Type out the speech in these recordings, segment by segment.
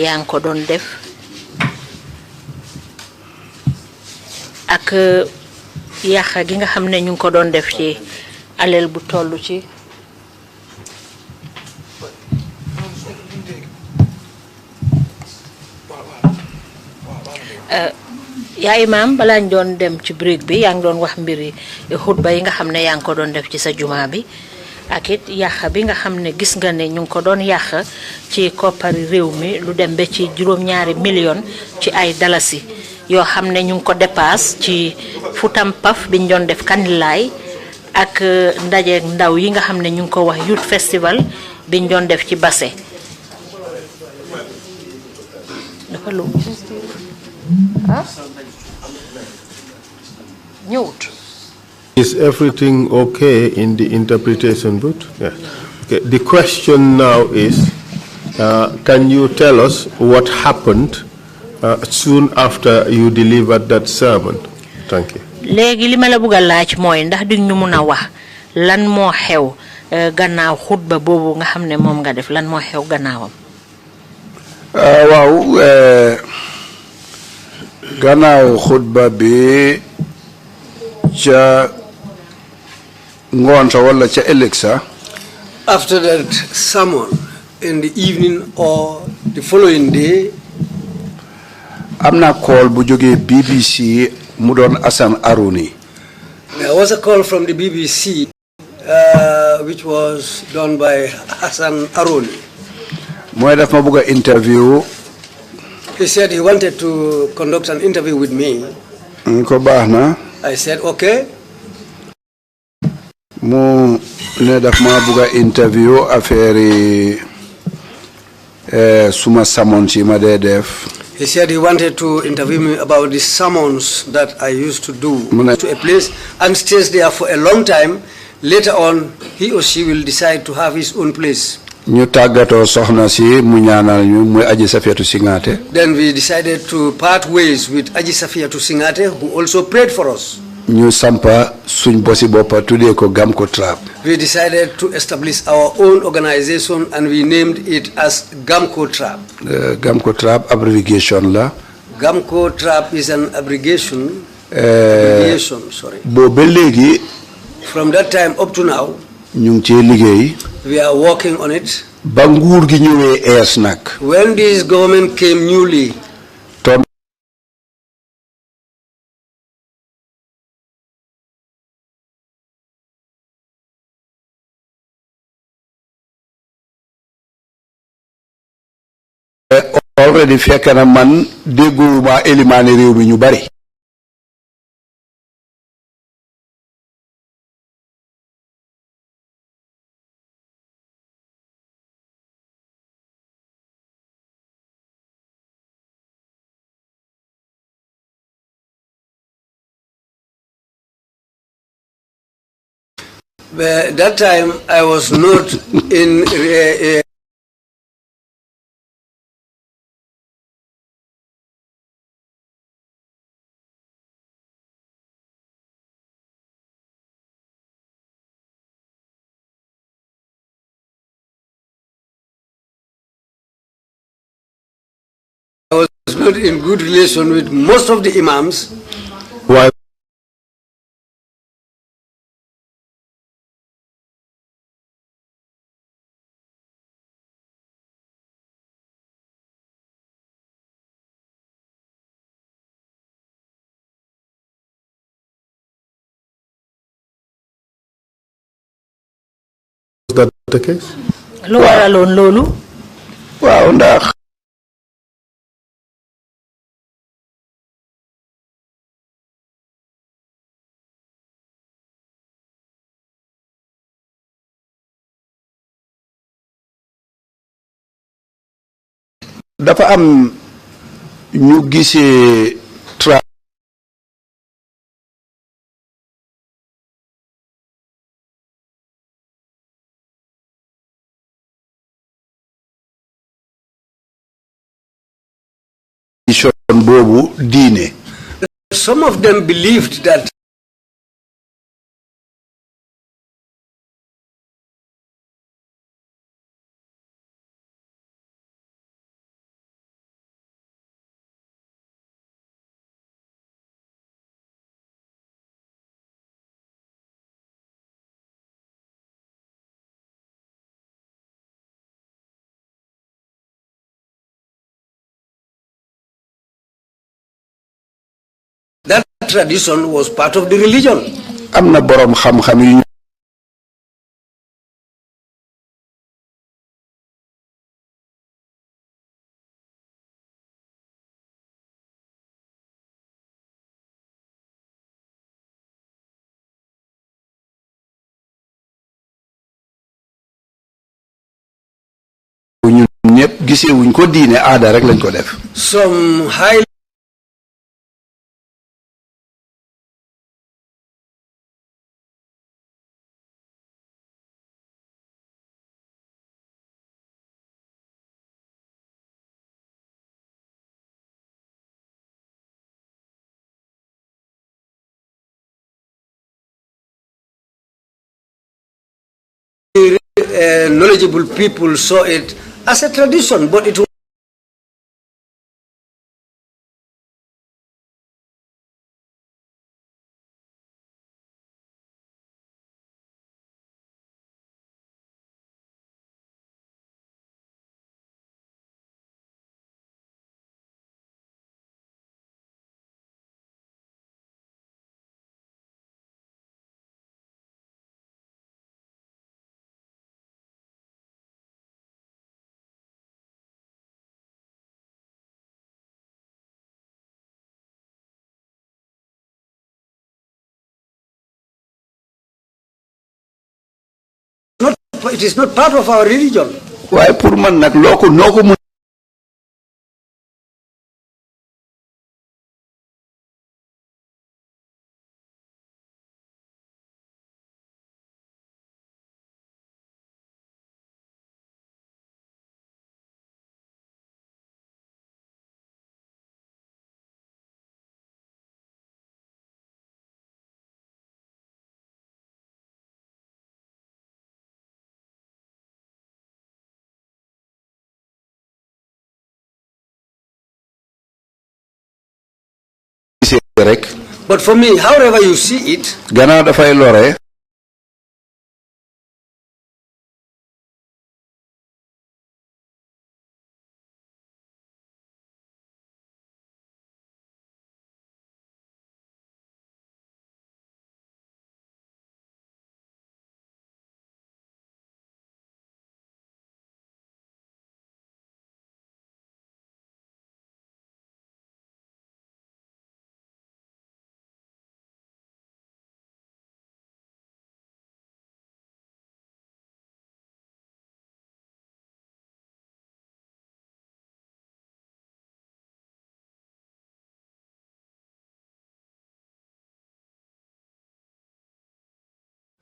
yaa ngi ko doon def ak yàq gi nga xam ne ñu ngi ko doon def ci alal bu tollu ci yaa Imam balaa ñu doon dem ci break bi yaa ngi doon wax mbiri xutba yi nga xam ne yaa ngi ko doon def ci sa jumaa bi ak it yàq bi nga xam ne gis nga ne ñu ngi ko doon yàq ci koppari réew mi lu dem ba ci juróom-ñaari million ci ay dalasi yoo xam ne ñu ngi ko dépasse ci futam paf biñ doon def kandilaay ak ndaje ndaw yi nga xam ne ñu ngi ko wax youth festival biñ doon def ci Basse dafa lu ñëwut. Is everything okay in the interpretation booth? Yes. Okay. The question now is, can you tell us what happened soon after you delivered that sermon? Thank you. Léegi li ma la bëgg a laaj mooy ndax di ñu mun a wax lan moo xew gannaaw xutba boobu nga xam ne moom nga def lan moo xew gannaawam. Waaw gannaaw xutba bi ca ngoon sa wala ca ëllëg sa. After that sermon in the evening or the following day, am na call bu jógee BBC mu doon Hassan Aroni. There was a call from the BBC which was done by Hassan Aroni. mooy daf ma bëgg a interview. He said he wanted to conduct an interview with me. ko baax na. I said okay. mu ne daf ma bëgg a interview affaire yi suma sermon ci ma dee def. He said he wanted to interview me about the sermons that I used to do to a place and stays there for a long time. Later on, he or she will decide to have his own place. ñu tàggatoo soxna si mu ñaanal ñu muy Aji Safiatu Singate. Then we decided to part ways with Aji Safiatu Singate, who also prayed for us. ñu sampa suñ bosi boppa tuddee ko Gamco Trrc. We decided to establish our own organization and we named it as Gamco Trrc. Gamco Trrc abbreviation la. Gamco Trrc is an abbreviation. Sorry. Boobu léegi. From that time up to now. ñu ngi cee liggéey. We are working on it. ba nguur gi ñëwee ees nag. When this government came newly. already fekk na man dégguma élimaane réew mi ñu bari. But that time I was not in good relation with most of the imams. Why? Was that the case? Lolu. Waaw ndax. dafa am ñu gisee boobu diine. Some of them believed that tradition was part of the religion. Amna borom xam-xam yu ñëpp gisee wuñ ko diine aada rek lañ ko def. Some highly knowledgeable people saw it as a tradition, but it was it is not part of our religion. waaye pour man nag loo ko noo ko mun gisee rek But for me, however you see it, gannaaw dafay lore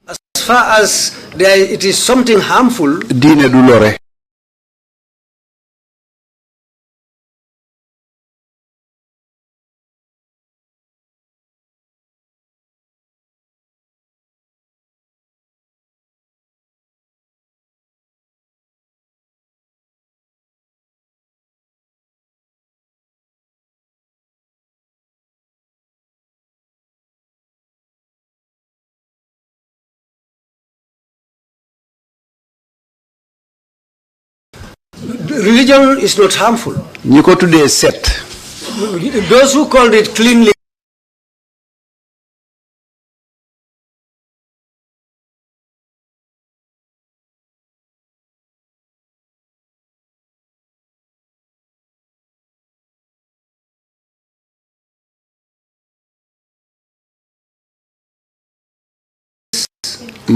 as far as it is something harmful, diine du lore. religion is not harmful. ñi ko tuddee set Those who called it cleanly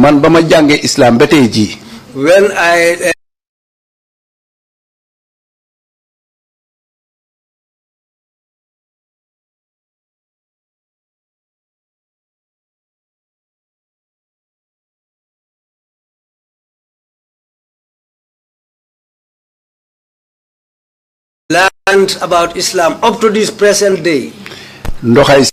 man ba ma jàngee islam ba tey jii when I learned about Islam up to this present day, ndoxay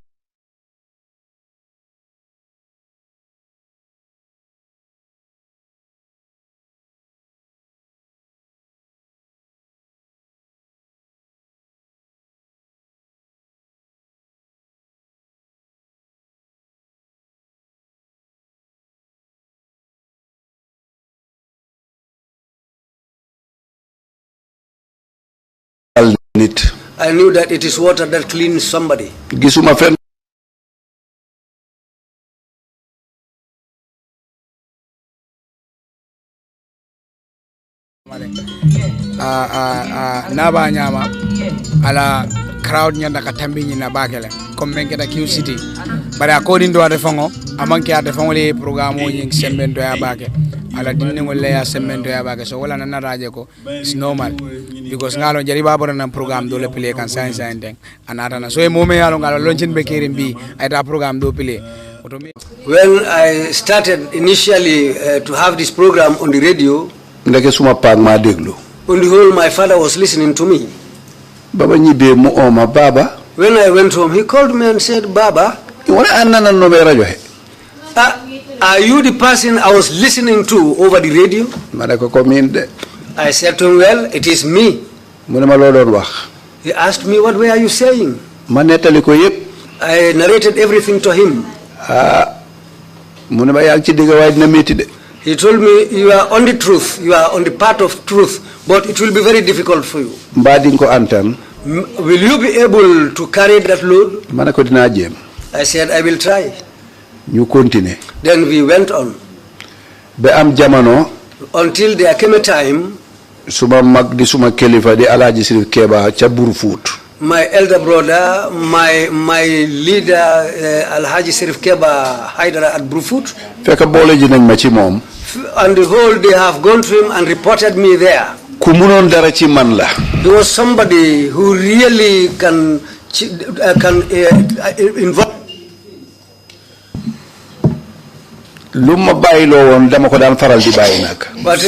nit I knew that it is water that cleans somebody. gisuma fenn naba nyama ala crowd nyanda katambi nyina bakele comme menketa Q City bara according to adefango amanke adefango le programme nying sembendo ya bake ala dinne ngol ya sembendo ya bake so wala na raje ko it's normal because ngalo jari babora na programme do le play kan science and anata na so e momen yalo ngalo lonchin be kere mbi ayta programme do play. When I started initially to have this program on the radio, on the whole my father was listening to me. Baba nyibe mu oma baba. When I went home, he called me and said, Baba, are you the person I was listening to over the radio? I said to him, well, it is me. He asked me, what were you saying? I narrated everything to him. He told me, you are on the truth, you are on the path of truth, but it will be very difficult for you. Will you be able to carry that load? I said, I will try. Then we went on. Until there came a time, my elder brother, my leader, Alhaji Serif Keba Haidara at Brufut, and the whole they have gone to him and reported me there. There was somebody who really can involve. She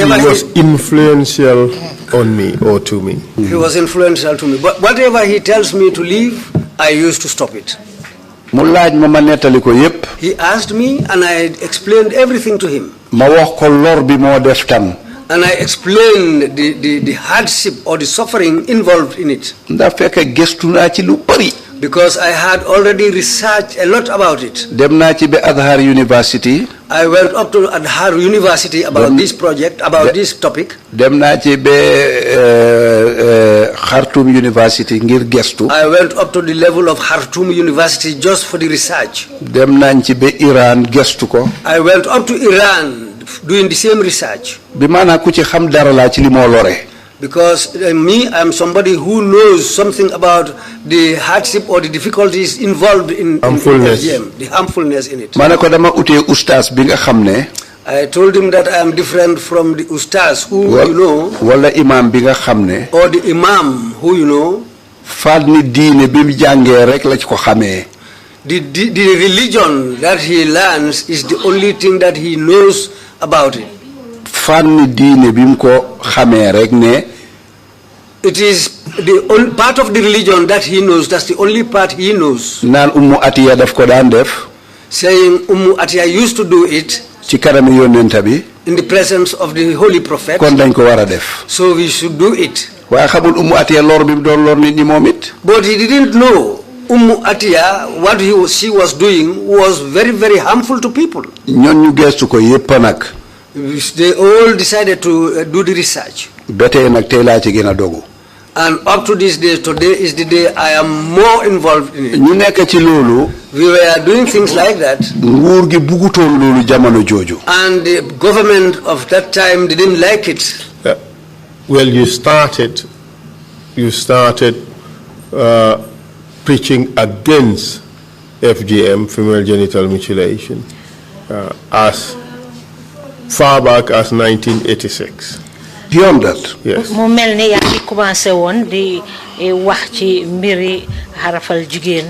was influential on me or to me. He was influential to me. But whatever he tells me to leave, I used to stop it. He asked me and I explained everything to him. And I explained the hardship or the suffering involved in it. Because I had already researched a lot about it. I went up to Adhar University about this project, about this topic. Khartoum University ngir gestu. I went up to the level of Khartoum University just for the research. Iran gestu ko. I went up to Iran doing the same research. Because me, I am somebody who knows something about the hardship or the difficulties involved in FGM, the harmfulness in it. I told him that I am different from the ustaz who you know, or the imam who you know. The religion that he learns is the only thing that he knows about it. It is the only part of the religion that he knows. That's the only part he knows. Saying Ummu Atiya used to do it in the presence of the Holy Prophet. So we should do it. But he didn't know Ummu Atiya, what she was doing was very, very harmful to people. They all decided to do the research. And up to this day, today is the day I am more involved in it. We were doing things like that. And the government of that time didn't like it. Well, you started preaching against FGM, female genital mutilation, as far back as 1986. Beyond that, yes. Mu melni yaa ngi commencé woon di wax ci mbiri harafal jigéen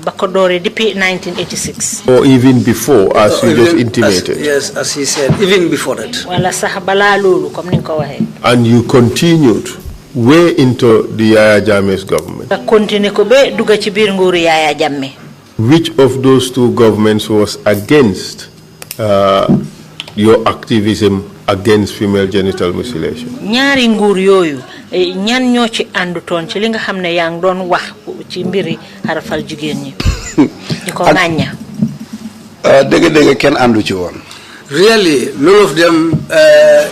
ba ko doore depuis 1986. Or even before, as you just intimated. Yes, as he said, even before that. Wala sax balaa loolu comme ni nga ko waxee. And you continued way into the Yaya Jammeh's government. Nga continué ko ba dugg ci biir nguuru Yaya Jammeh. Which of those two governments was against your activism against female genital mutilation? Ñaari nguur yooyu ñan ñoo ci àndutoon ci li nga xam ne yaa ngi doon wax ci mbiri harafal jigéen ñi di ko ŋàñña. Dëgg-dëgg kenn àndu ci woon. Really, none of them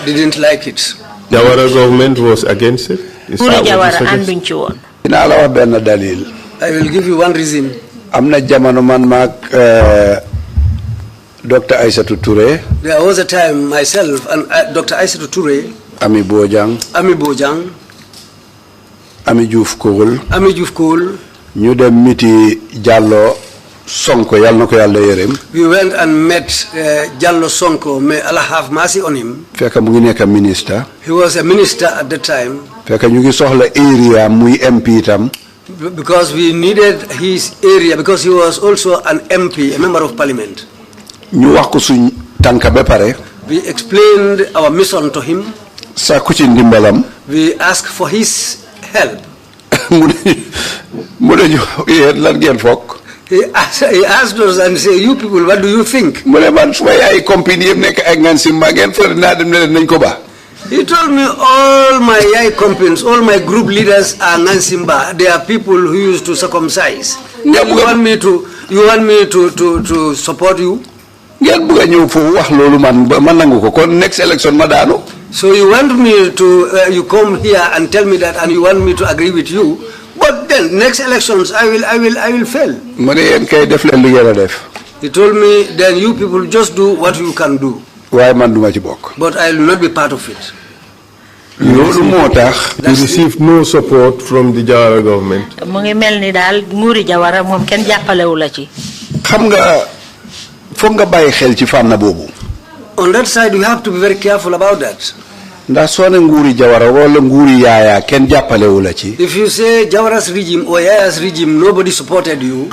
didn't like it. Jawara government was against it? Jawara ànduñ ci woon. Dinaa la wax benn dalil. I will give you one reason. Am na jamono man maak Dr. Aissatou Touré. There was a time myself and Dr. Aissatou Touré. Ami Bojang. Ami Diouf Koul. Ami Diouf Koul. ñu dem miti Jallo Sonko yal na ko yàlla yërëm. We went and met Jallo Sonko, may Allah have mercy on him. Fekk mu ngi nekk minister. He was a minister at the time. Fekk ñu ngi soxla area muy MP tam. Because we needed his area, because he was also an MP, a member of parliament. ñu wax ko suñ tànka ba pare. We explained our mission to him. Sàkku ci ndimbalam. We asked for his help. mu ne ñu yéen lan ngeen foog. He asked us and said, you people, what do you think? mu ne man suma yaay compagnie yëpp nekk ak ngan si ma ngeen fër naa dem ne leen nañ ko ba. He told me all my yai companies, all my group leaders are Nansimba. They are people who used to circumcise. You want me to support you? ngeen bëgg a ñëw foofu wax loolu man nangu ko kon next election ma daanu. So you want me to you come here and tell me that, and you want me to agree with you, but then next elections I will fail. mu ne yéen kay def leen li ngeen a def. He told me, then you people just do what you can do. waaye man duma ci bokk. But I will not be part of it. loolu moo tax. He received no support from the Jawara government. mu ngi mel ni daal nguuri Jawara moom kenn jàppalewu la ci. xam nga foog nga bàyyi xel ci fànn boobu. On that side, you have to be very careful about that. ndax soo ne nguuri Jawara wala nguuri Yaaya kenn jàppalewu la ci. If you say Jawara's regime or Yaya's regime, nobody supported you.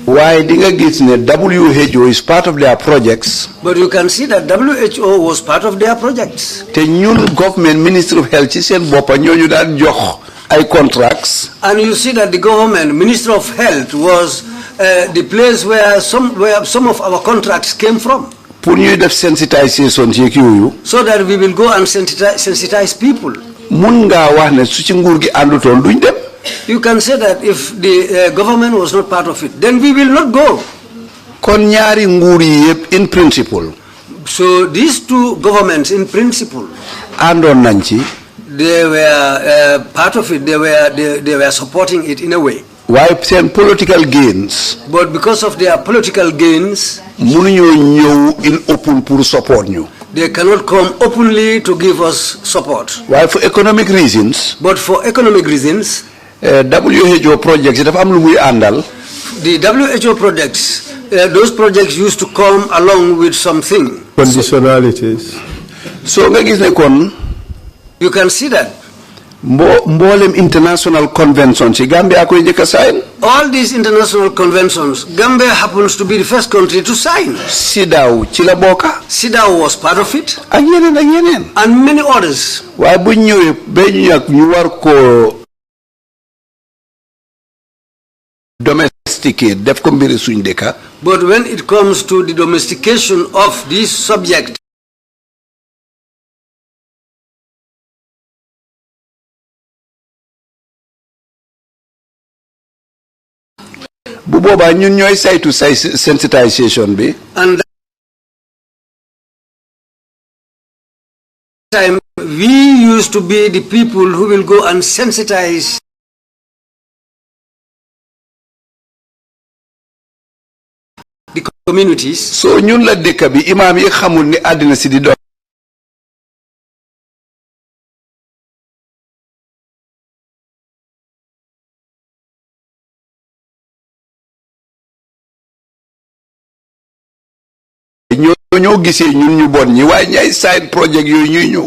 waaye di nga gis ne WHO is part of their projects. But you can see that WHO was part of their projects. te ñun government Ministry of Health ci seen boppa ñooñu daan jox ay contracts. And you see that the government, Ministry of Health, was the place where some of our contracts came from. pour ñuy def sensitization ci yooyu. So that we will go and sensitize people. mun ngaa wax ne su ci nguur gi àndutoon duñ dem. You can say that if the government was not part of it, then we will not go. kon ñaari nguur yi yëpp in principle. So these two governments, in principle, àndoon nañ ci. they were part of it. They were supporting it in a way. waaye seen political gains. But because of their political gains, mënuñoo ñëw in open pour support ñu. they cannot come openly to give us support. waaye for economic reasons. But for economic reasons, WHO projects yi dafa am lu muy àndal. the WHO projects, those projects used to come along with something. Conditionalities. so nga gis ne kon. You can see that. mboolem international conventions yi Gambia koy njëkk a sign. All these international conventions, Gambia happens to be the first country to sign. SIDAW ci la bokka. SIDAW was part of it. ak yeneen ak yeneen. And many others. waaye bu ñëwee ba ñu war ko domesticate def ko mbiri suñ dëkka. But when it comes to the domestication of this subject, bu boobaa ñun ñooy saytu sensitization bi. and that time we used to be the people who will go and sensitize the communities. so ñun la dëkk bi imaam yi xamul ni àddina si di dox. ñoo gisee ñun ñu bon ñi waaye ñay side project yooyu ñuy ñëw.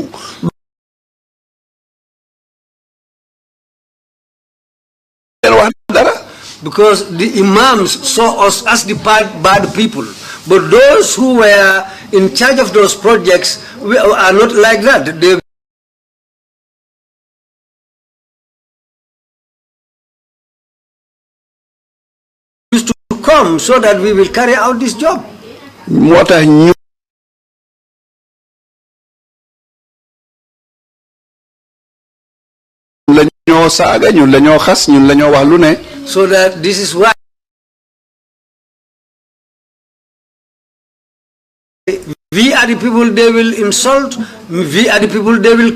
Because the imams saw us as the bad people, but those who were in charge of those projects are not like that. They used to come so that we will carry out this job. moo tax ñu la ñoo saaga ñun la ñoo xas ñun la ñoo wax lu ne. So that this is why we are the people they will insult, we are the people they will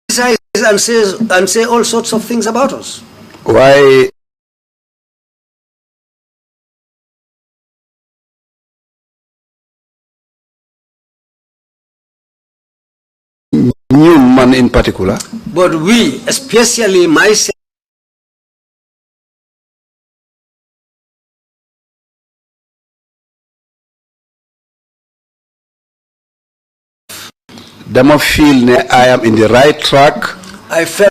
criticize and say all sorts of things about us. waaye New man in particular. But we, especially myself, Dama feel I am in the right track. I felt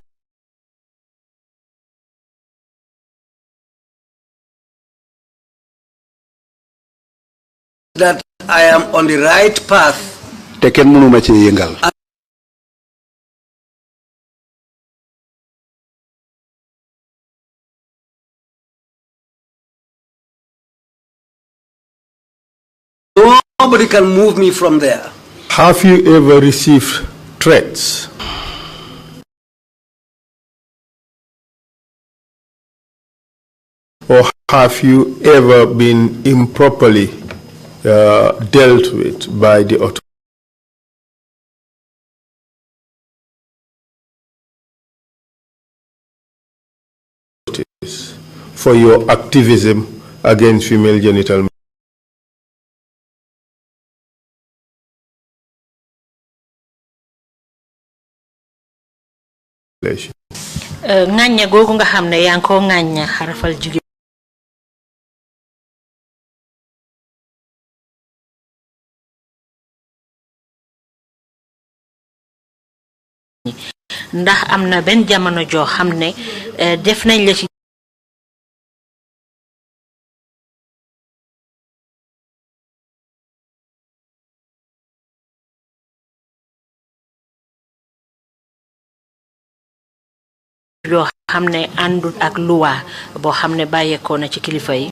that I am on the right path. Teken munuma ci yengal. Nobody can move me from there. Have you ever received threats? Or have you ever been improperly dealt with by the authorities for your activism against female genital mutilation? Nganya gogu nga xamne yang ko nganya harafal jigeen ndax amna ben jamono jo xamne def nañ la ci lo xamne andut ak loi bo xamne bayeko na ci kilifa yi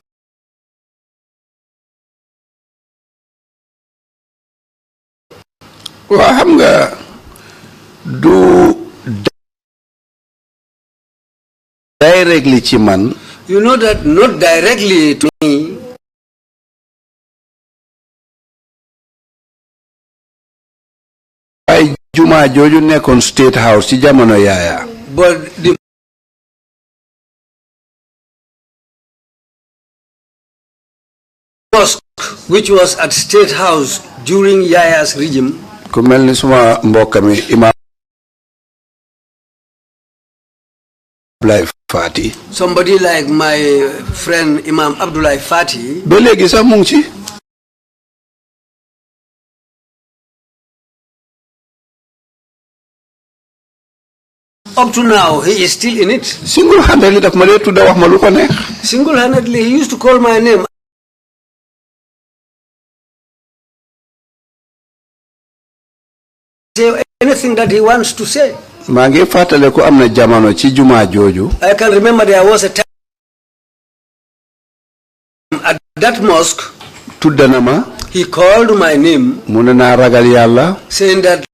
Wa xam nga du directly ci man. You know that not directly to me. Ay juma joju nekkon State House ci jamono yaaya. But the mosque which was at State House during Yaya's regime. Ku melni suma mbokami Imam Fati. Somebody like my friend Imam Abdullah Fati. Ba legi sax mu ngi ci. Up to now, he is still in it. Single-handedly daf ma tudda wax ma lu ko neex. Single-handedly, he used to call my name. Say anything that he wants to say. Maa ngi fàttale ko am na jamono ci juma jooju. I can remember there was a time at that mosque. Tudda na ma. He called my name. Mu ne naa ragal Yàlla. Saying that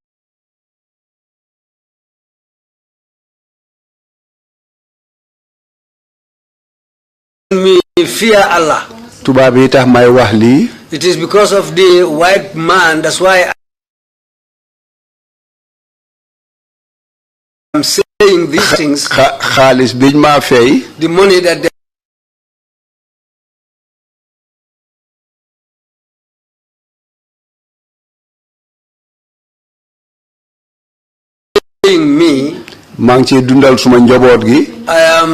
me fear Allah. Tubaab yi tax may wax lii. It is because of the white man. That's why I'm saying these things. Xaalis biñ ma fay. The money that they paying me. Maa ngi ci dundal suma njaboot gi. I am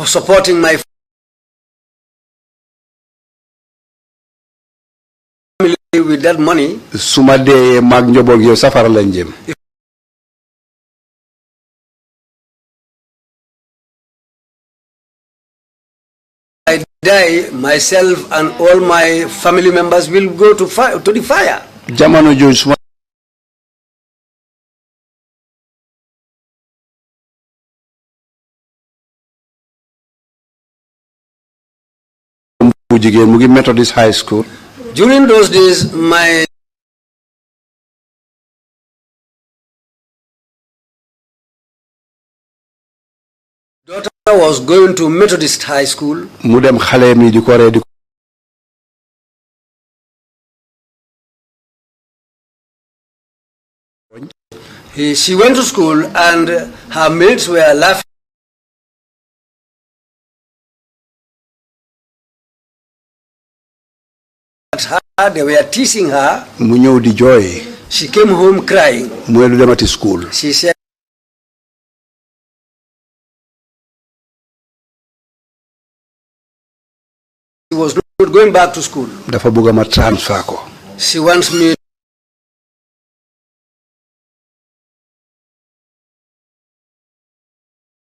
supporting my family with that money. Suma dee mag njaboot yow safara lañ jëm. I die, myself and all my family members will go to the fire. Jamono jooju suma bu jigéen mu ngi Methodist High School. During those days, my daughter was going to Methodist High School. Mu dem xale mi di ko ree di She went to school and her mates were laughing at her. They were teasing her. mu ñëw di jooy. She came home crying. Mu du demati school. She said she was not going back to school. Dafa bëgg ma transfer ko. She wants me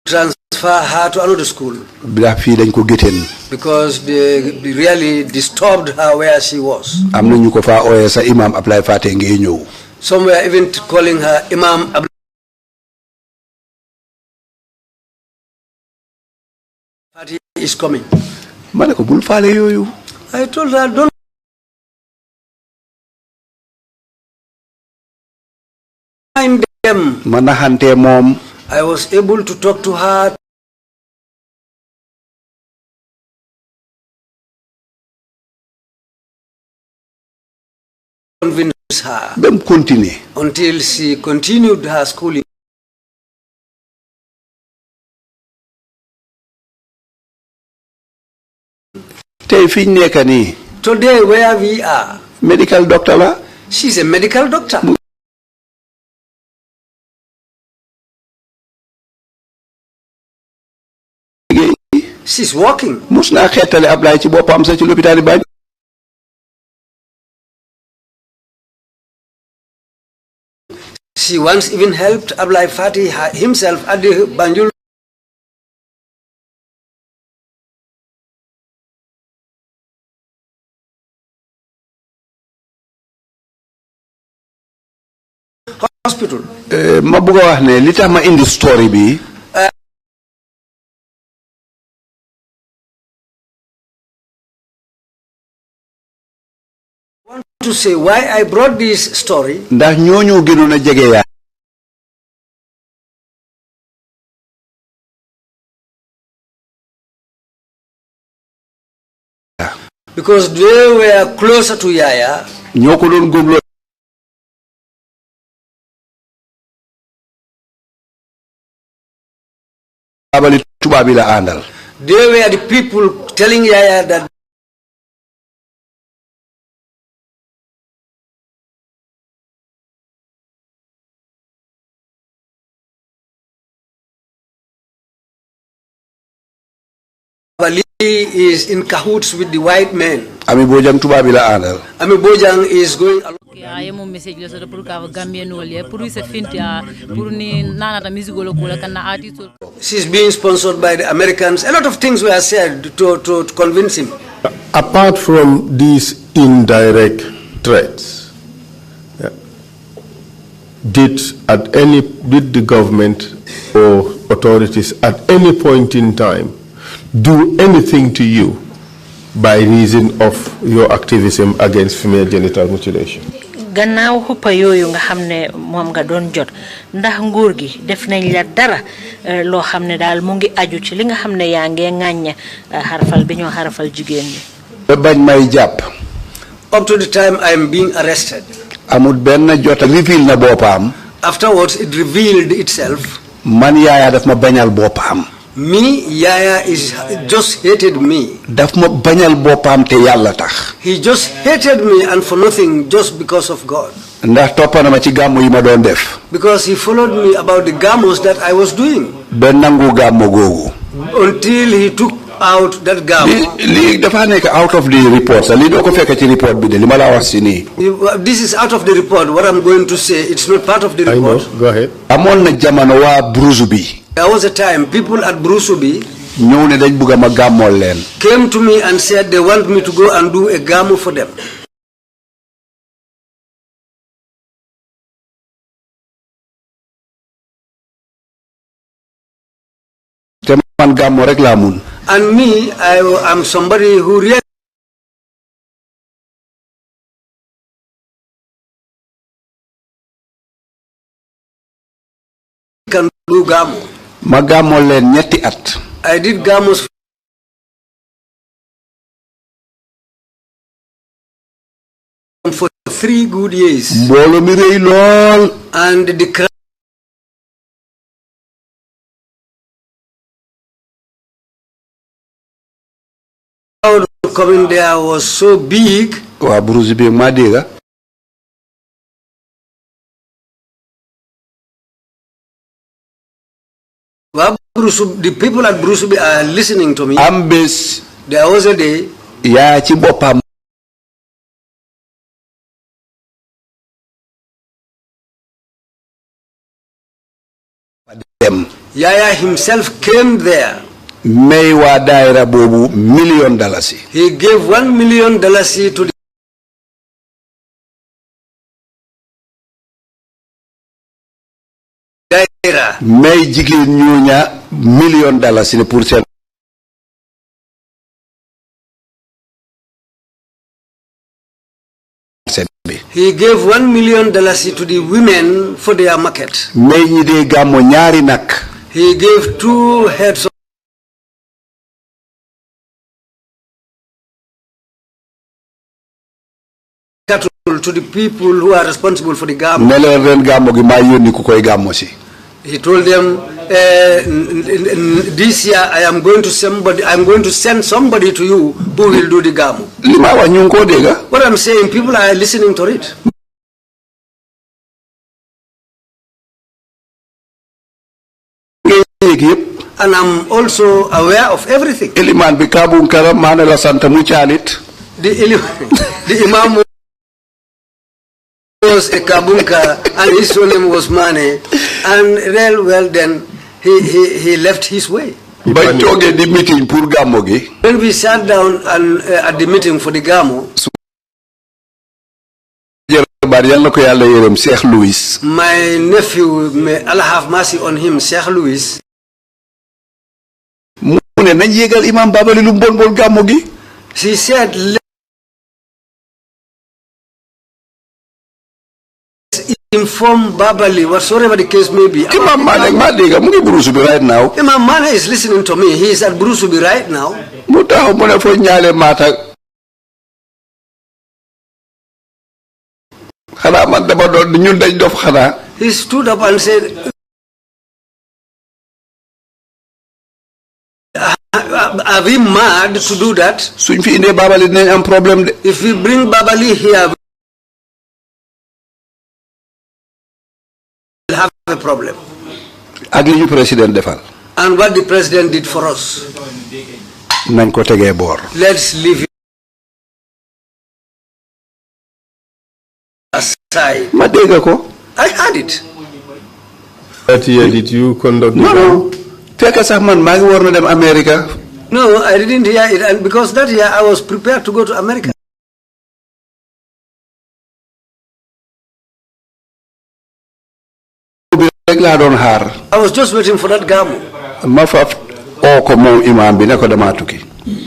to transfer her to another school. Ndax fii dañ ko géteen. Because they really disturbed her where she was. Am na ñu ko fa ooyee sa Imam Ablaye Fateh ngay ñëw. Some were even calling her Imam. Fatih is coming. Ma ne ko bul faale yooyu. I told her, don't mind them. Ma naxante moom. I was able to talk to her. Convince her. Bem continue. Until she continued her schooling. Tey fi ñu nekk nii. Today, where we are, Medical doctor la. she's a medical doctor. She's working. Mus naa xeetale Ablaye ci boppam sa ci l'hôpital Banjul. She once even helped Ablai Fatih himself at the Banjul. Hospital. Ma bëgg a wax ne li tax ma indi story bi. I want to say why I brought this story. Ndax ñooñu gënoon a jege yaa. Because they were closer to Yaya. Ñoo ko doon góobloo. Abali tubaab bi la àndal. They were the people telling Yaya that Leigh is in cahoots with the white men. Ami Bojang tubaab bi la àndal. Ami Bojang is going along. Ay mo message lo sa pour ka Gambien wole pour se fintia pour ni nana ta musique lo ko la kan artiste. She's being sponsored by the Americans. A lot of things were said to convince him. Apart from these indirect threats, did the government or authorities at any point in time do anything to you by reason of your activism against female genital mutilation? Gannaaw xuppa yooyu nga xam ne moom nga doon jot ndax nguur gi def nañ la dara loo xam ne daal mu ngi aju ci li nga xam ne yaa ngee ŋàñña xarafal bi ñoo xarafal jigéen ñi. ba bañ may jàpp. Up to the time I am being arrested. Amul benn jot reveal na boppam. Afterwards it revealed itself. Man Yaya daf ma bañal boppam. Me, Yaya is just hated me. Daf ma bañal boppam te Yàlla tax. He just hated me and for nothing, just because of God. Ndax toppana ma ci gàmmu yi ma doon def. Because he followed me about the gamos that I was doing. Ba nangu gàmmu googu. Until he took out that gamo. Lii dafa nekk out of the report sa lii doo ko fekk ci report bi de li ma la wax si nii. This is out of the report. What I'm going to say, it's not part of the report. I know. Go ahead. Amoon na jamono waa Bruce bi. There was a time people at Brusubi ñëw ne dañ bëgg ma gàmmool leen. Came to me and said they want me to go and do a gamo for them. Te man gàmmo rek laa mun. And me, I am somebody who really can do gamo. Ma gàmmool leen ñetti at. I did gamos for 3 good years. Mbooloo mi rëy lool. And the crowd coming there was so big. Waa Bruce bi ma dégga. The people at Brusubi are listening to me. Ambes. There was a day. Ya ci bopam. Yaya himself came there. May wa daira bobu $1 million. He gave $1 million to the daira. May jigéen ñooña $1 million ne pour seen. He gave $1 million to the women for their market. May ñi de gamo ñaari nak. He gave 2 heads of cattle to the people who are responsible for the gamo. Ne leen ren gamo gi maa yónni ku koy gamo si. He told them, this year I'm going to send somebody to you who will do the gamo. Lima wa ñu ko dega. What I'm saying, people are listening to it. And I'm also aware of everything. Eliman bi kabun karam mana la santa mu chalit. The Imam was a Kabunka and his name was Mane, and well then he left his way. Ba toge di meeting pour gamo gi. When we sat down and at the meeting for the gamo, Sheikh Louis. My nephew, may Allah have mercy on him, Sheikh Louis. Imam Babali lu bon bon gamo gi. She said, inform Babali, whatsoever the case may be. Imam Mane right now. Imam Mane is listening to me. He is at Brusubi right now. He stood up and said, are we mad to do that? If we bring Babali here, we'll have a problem. And what the president did for us, let's leave it aside. I had it. That year, did you conduct the No. America. No, I didn't hear it, and because that year I was prepared to go to America. I was just waiting for that gamo.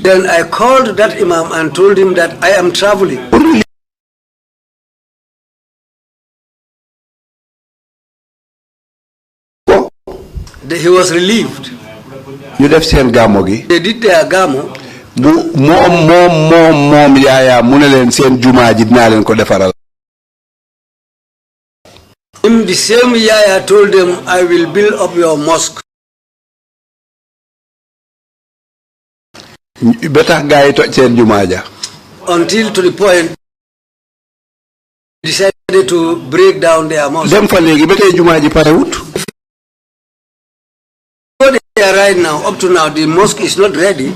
Then I called that Imam and told him that I am traveling. He was relieved. You left seen gamo gi. They did their gamo. Mom yaya munelen seen juma ji dina len ko defaral. In the same year, I told them, I will build up your mosque. Until to the point, decided to break down their mosque. Right now, up to now, the mosque is not ready.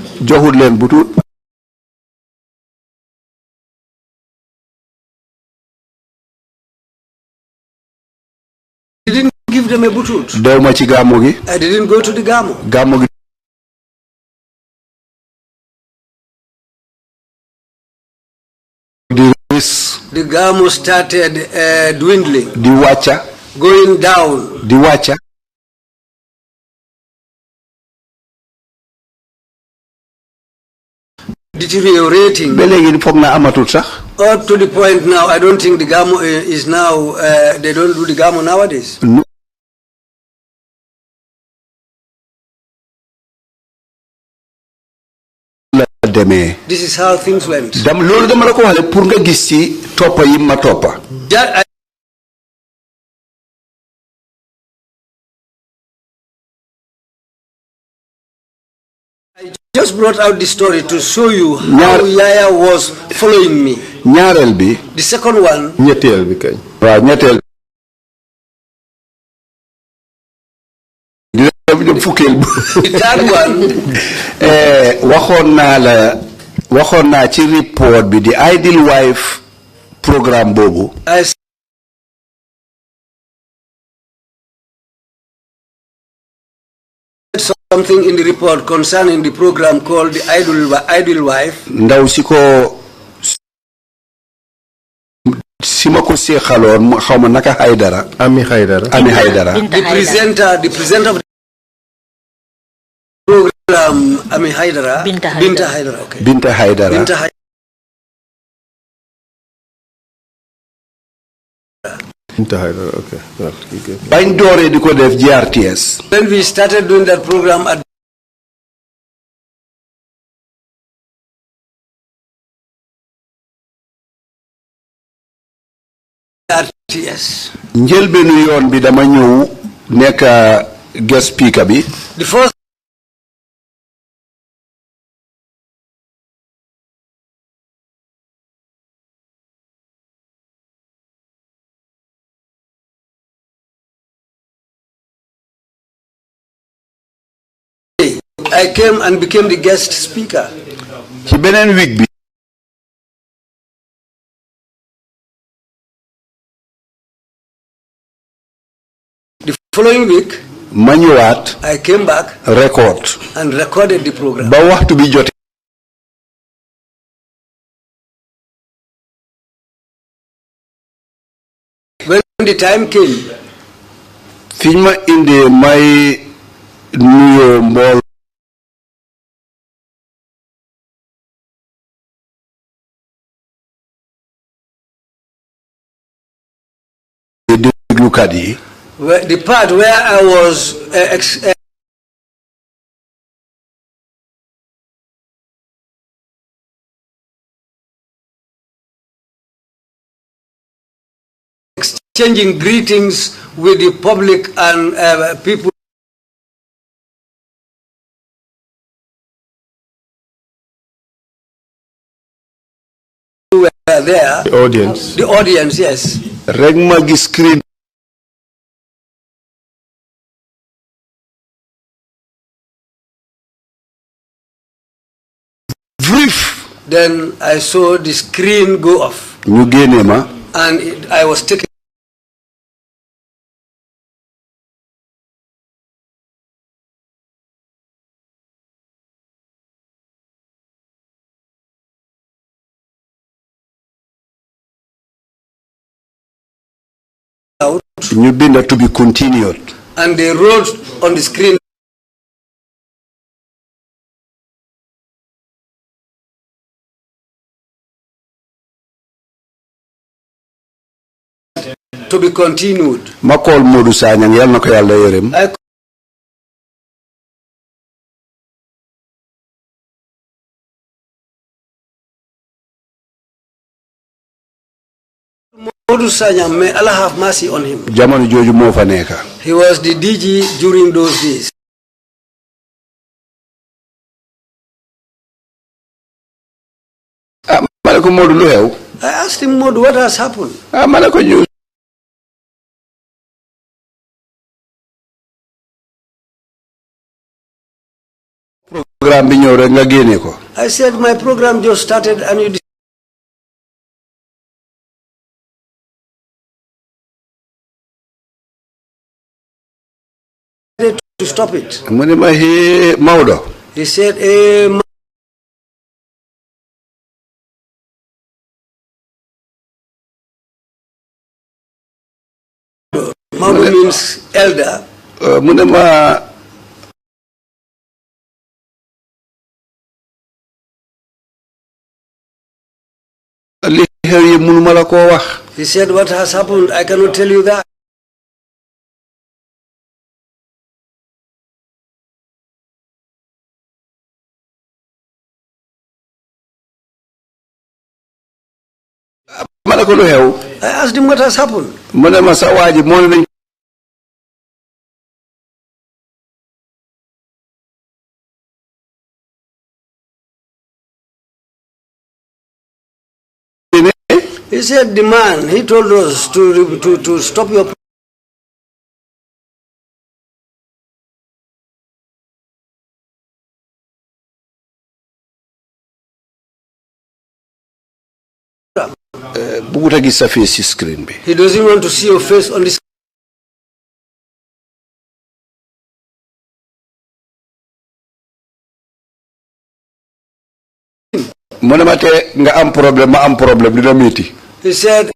Didn't give them a butut. I didn't go to the gamo. The gamo started dwindling. Going down. Deteriorating. Up to the point now, I don't think the gamo is now, they don't do the gamo nowadays. This is how things went. That I just brought out the story to show you how Yaya was following me. The second one. third one. waxoon naa ci report bi the Ideal Wife programme boobu. I said something in the report concerning the program called the Ideal Wife. ndaw si ko sima ko seexaloon xawma naka Haydara. Ami Haydara. The presenter of the program, Ami Haydara. Binta Haydara. Okay. Binta Haydara. Okay. bañ dooree di ko def GRTS. When we started doing that program at GRTS. njëlbeenu yoon bi dama ñëw nekk guest speaker bi. The first I came and became the guest speaker. ci beneen week bi. The following week, ma ñëwaat. I came back record and recorded the program. ba waxtu bi jotee. When the time came, fiñ ma indee may nuyoo mbool. déglukat yi. the part where I was exchanging greetings with the public and people who were there. The audience. The audience, yes. rek ma gis screen. Then I saw the screen go off. ñu génne ma. And I was taken. Out. ñu bind to be continued. And they wrote on the screen. To be continued. ma call Modou Sagnang yal na ko yàlla yërëm. Modou Sagnang, may Allah have mercy on him. jamono jooju moo fa nekk. He was the DG during those days. ma ne ko Modou lu xew. I asked him, Modou, what has happened? ma ne ko ñu. programme bi ñëw rek nga génne ko. I said, my program just started and you decided to stop it. mu ne ma Maodo. He said, Maodo means elder. mu ne ma. li xew yi mënuma la koo wax. He said, what has happened? I cannot tell you that. ma ne ko lu xew. I asked him what has happened. mu ne ma sa waa ji moo ne nañ. He said, the man, he told us to stop your buguta gis sa face ci screen bi. He doesn't want to see your face on the screen. Monemate nga am problème ma am problème dina metti. He said,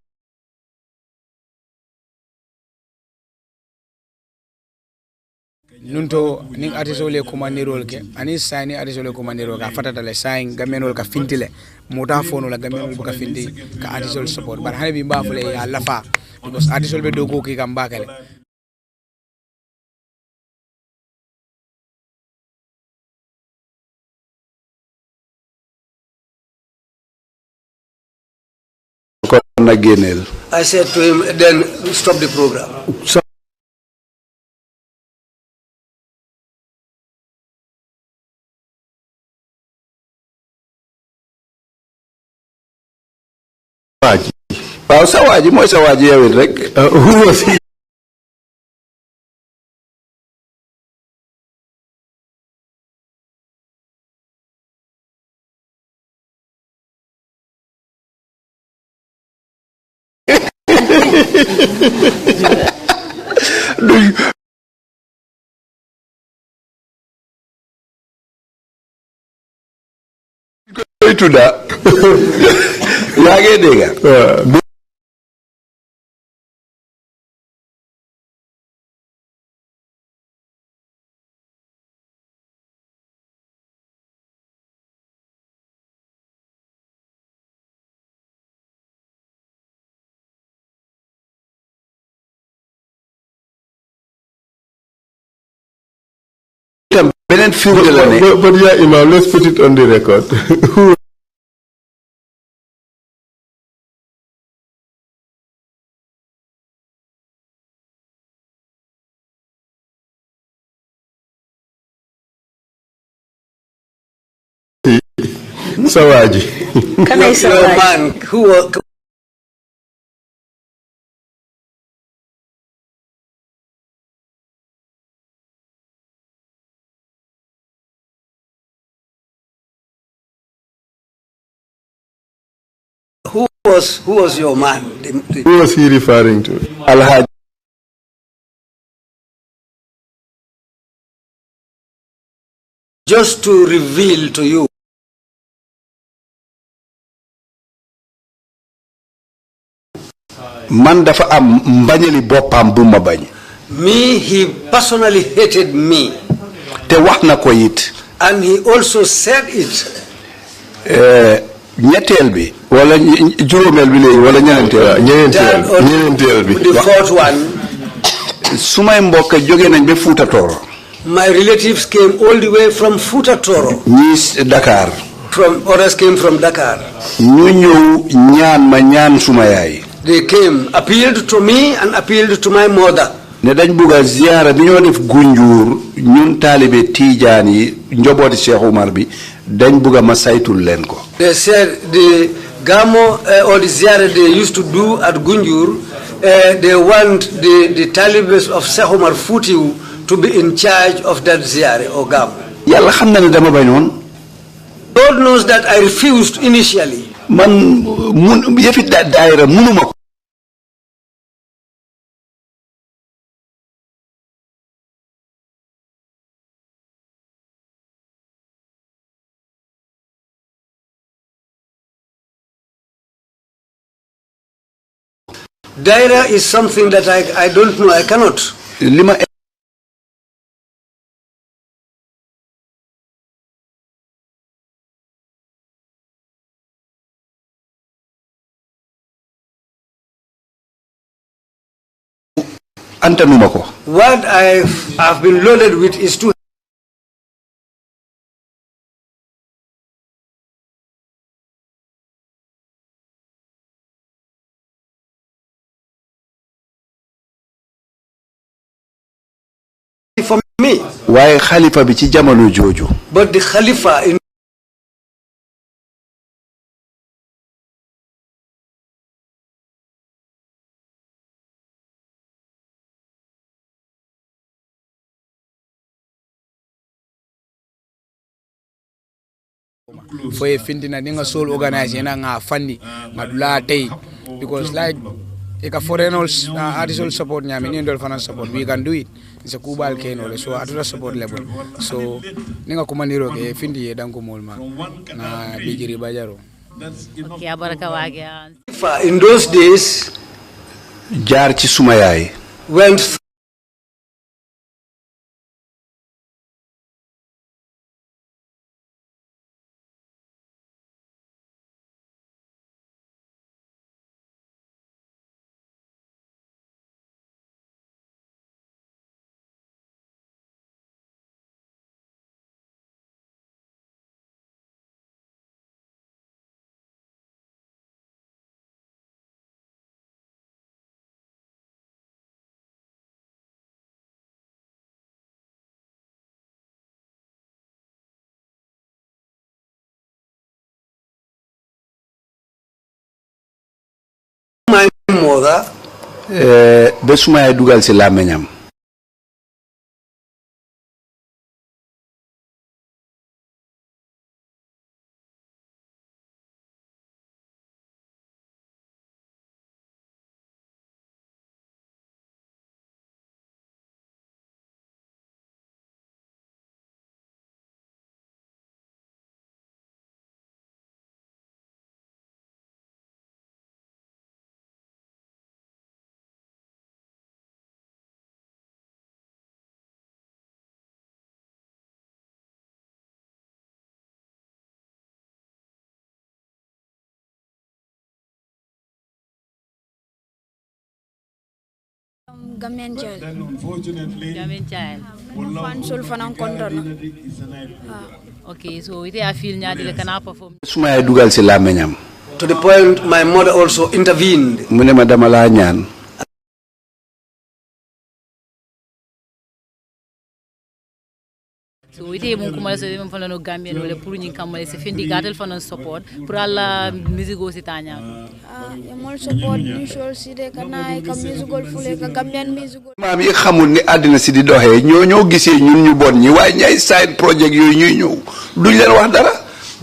nunto ning artiso le commandero ke ani sani artiso le commandero ka fatata le sain gamenol ka fintile muta fono la gamenol ka finti ka artiso support bar hani bi mbafule ya lafa because artiso be dogo ki kam bakale I said to him, then stop the program. Sawaji mooy sawaji yewit rek. Who was he? Tuda yaa ngi dégg beneen firnde la ne. But yeah, Imam, let's put it on the record. Sawaji. Can I say your man who was your man? Who was he referring to? Alhaji. Just to reveal to you. Man dafa am mbañali boppam bu ma bañ. Me, he personally hated me. Te wax na ko it. And he also said it. ñetteel bi wala juróomeel bi léegi wala ñeenteel bi the fourth one. sumay mbokk jóge nañ ba Fuuta Tooro. My relatives came all the way from Fuuta Tooro. ñii Dakar. Others came from Dakar. ñu ñëw ñaan ma ñaan suma yaay. They came, appealed to me and appealed to my mother. ne dañ bugga ziyaara bi ñoo def Gunjur ñun taalibe Tijaan yi njobooti Cheikh Umar bi dañ bugga ma saytul leen ko. They said the Gamo or the Ziyara they used to do at Gunjur, they want the talibes of Cheikh Umar Foutiou to be in charge of that Ziyara or Gamo. Yàlla xam na ne dama bañoon. God knows that I refused initially. Man yëfi daayira munuma ko. Daira is something that I don't know, I cannot. Lima antanuma ko. What I've been loaded with is to for me. Waaye xalifa bi ci jamono jooju. But the Khalifa in foye fintina ninga soul organize na nga fandi madula tay because like if a foreign artists support nyami ni ndol fana support we can do it. It's a kubal keno so atula support level. So ninga kumaniro ke findi ye dango molma na bigiri bajaro. Okay, abaraka wage. In those days, jaar ci suma yaay went my mother be suma yaay dugal ci làmmiñam Gambian child. Gambian child. Fan sul fanang kondono. Okay, so ite a feel nya dile kana perform. suma yaay dugal ci làmmiñam to the point my mother also intervened. mu ne ma dama laa ñaan So ite mun kuma so dem fana no Gambian wala pour ñi kamale se fendi gatel fana support pour alla musico si tanya. Yamol support usual si de kana ka musical fule ka Gambian musical. maam yi xamul ni àddina si di doxee ñoo gisee ñun ñu bon ñi waaye ñay side project yooyu ñuy ñëw duñ leen wax dara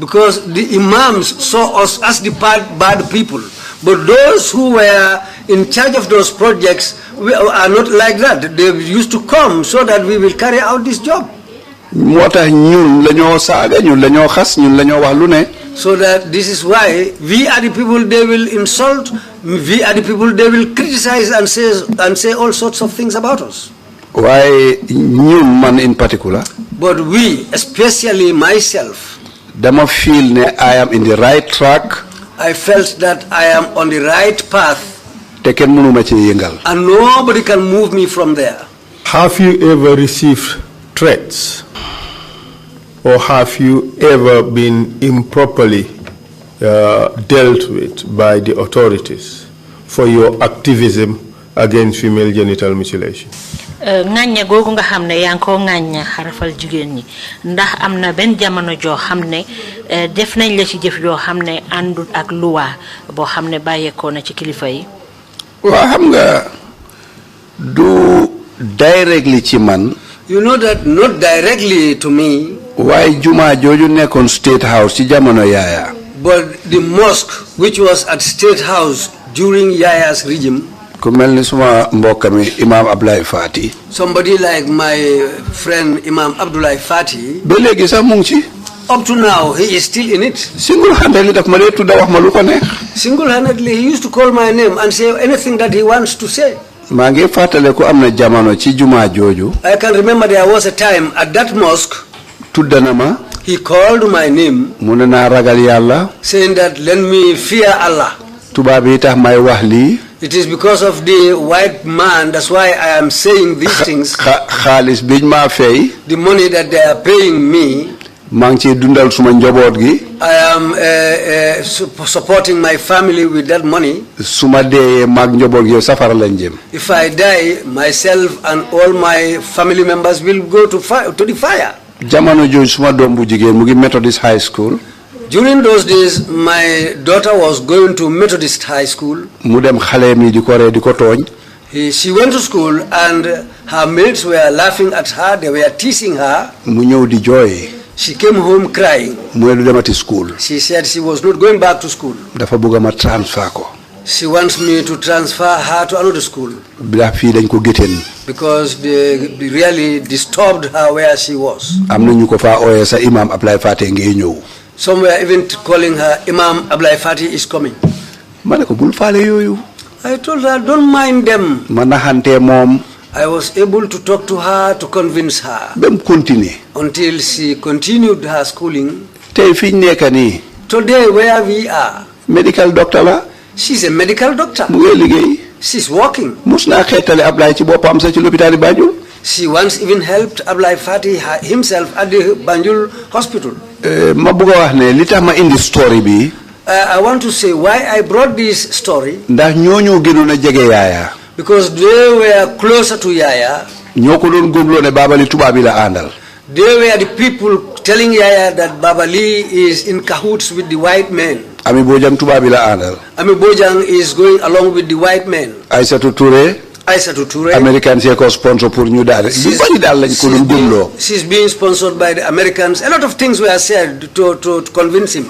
Because the imams saw us as the bad people. But those who were in charge of those projects are not like that. They used to come so that we will carry out this job. moo tax ñun lañoo saaga ñun lañoo xas ñun lañoo wax lu ne So that this is why we are the people they will insult, we are the people they will criticize and say all sorts of things about us. waaye ñun man in particular But we, especially myself, dama feel ne I am in the right track I felt that I am on the right path te kenn mënuma ci yëngal and nobody can move me from there. Have you ever received threats? Or have you ever been improperly dealt with by the authorities for your activism against female genital mutilation? Ngagna gogu nga xamne yang ko ngagna xarafal jigen ñi ndax amna ben jamono jo xamne def nañ la ci jëf jo xamne andut ak loi bo xamne bayeko na ci kilifa yi wa xam nga du directly ci man You know that not directly to me, waaye juma jooju nekkoon State House ci jamono yaaya but the mosque which was at State House during Yaya's regime, ku mel ni suma mbokk mi Imam Abdoulaye Fati somebody like my friend Imam Abdoulaye Fati, ba léegi sax mu ngi ci up to now he is still in it. single-handedly daf ma dee tudda wax ma lu ko neex Single-handedly he used to call my name and say anything that he wants to say. maa ngi fàttale ku am na jamono ci juma jooju I can remember there was a time at that mosque tudda na ma he called my name mu ne naa ragal yàlla saying that let me fear Allah. tubaab yi tax may wax lii It is because of the white man, that's why I am saying these things. xaalis biñ maa fay The money that they are paying me, maa ngi ciy dundal suma njaboot gi I am supporting my family with that money. suma dee mag njaboot gi yow safara lañ jëm If I die, myself and all my family members will go to the fire. jamono jooju suma doom bu jigéen mu ngi Methodist High School During those days, my daughter was going to Methodist High School. mu dem xale mi di ko ree di ko tooñ She went to school and her mates were laughing at her, they were teasing her. mu ñëw di jooy She came home crying. mu ne du demati school She said she was not going back to school. dafa bëgg ma transfer ko She wants me to transfer her to another school. Because they really disturbed her where she was. Imam apply Fati nge. Some were even calling her Imam Ablai Fati is coming. I told her, don't mind them. I was able to talk to her to convince her. Until she continued her schooling. Today, where we are, medical doctor. She's a medical doctor. She's working. She once even helped Ablai Fati himself at the Banjul hospital. I want to say why I brought this story. Because they were closer to Yaya. They were the people telling Yaya that Babali is in cahoots with the white men. Ami Bojang is going along with the white men. Aissatou Touré. Americans here sponsor pour ñu dal. She's being sponsored by the Americans. A lot of things were said to convince him.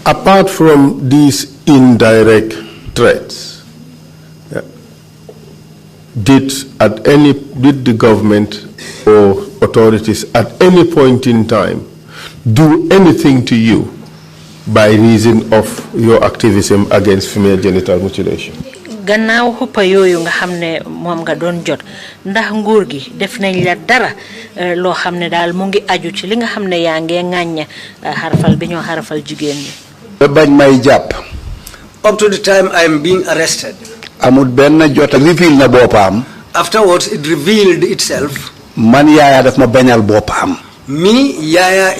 Apart from these indirect threats, did the government or authorities at any point in time do anything to you by reason of your activism against female genital mutilation? Gannaaw xuppa yooyu nga xam ne moom nga doon jot ndax nguur gi def nañ la dara loo xam ne daal mu ngi aju ci li nga xam ne yaa ngi ŋàñña xarafal bi ñoo xarafal jigéen ñi. bañ may jàpp. Up to the time I am being arrested. amul benn jota reveal na boppam. Afterwards it revealed itself. man Yaya daf ma bañal boppam. Me, Yaya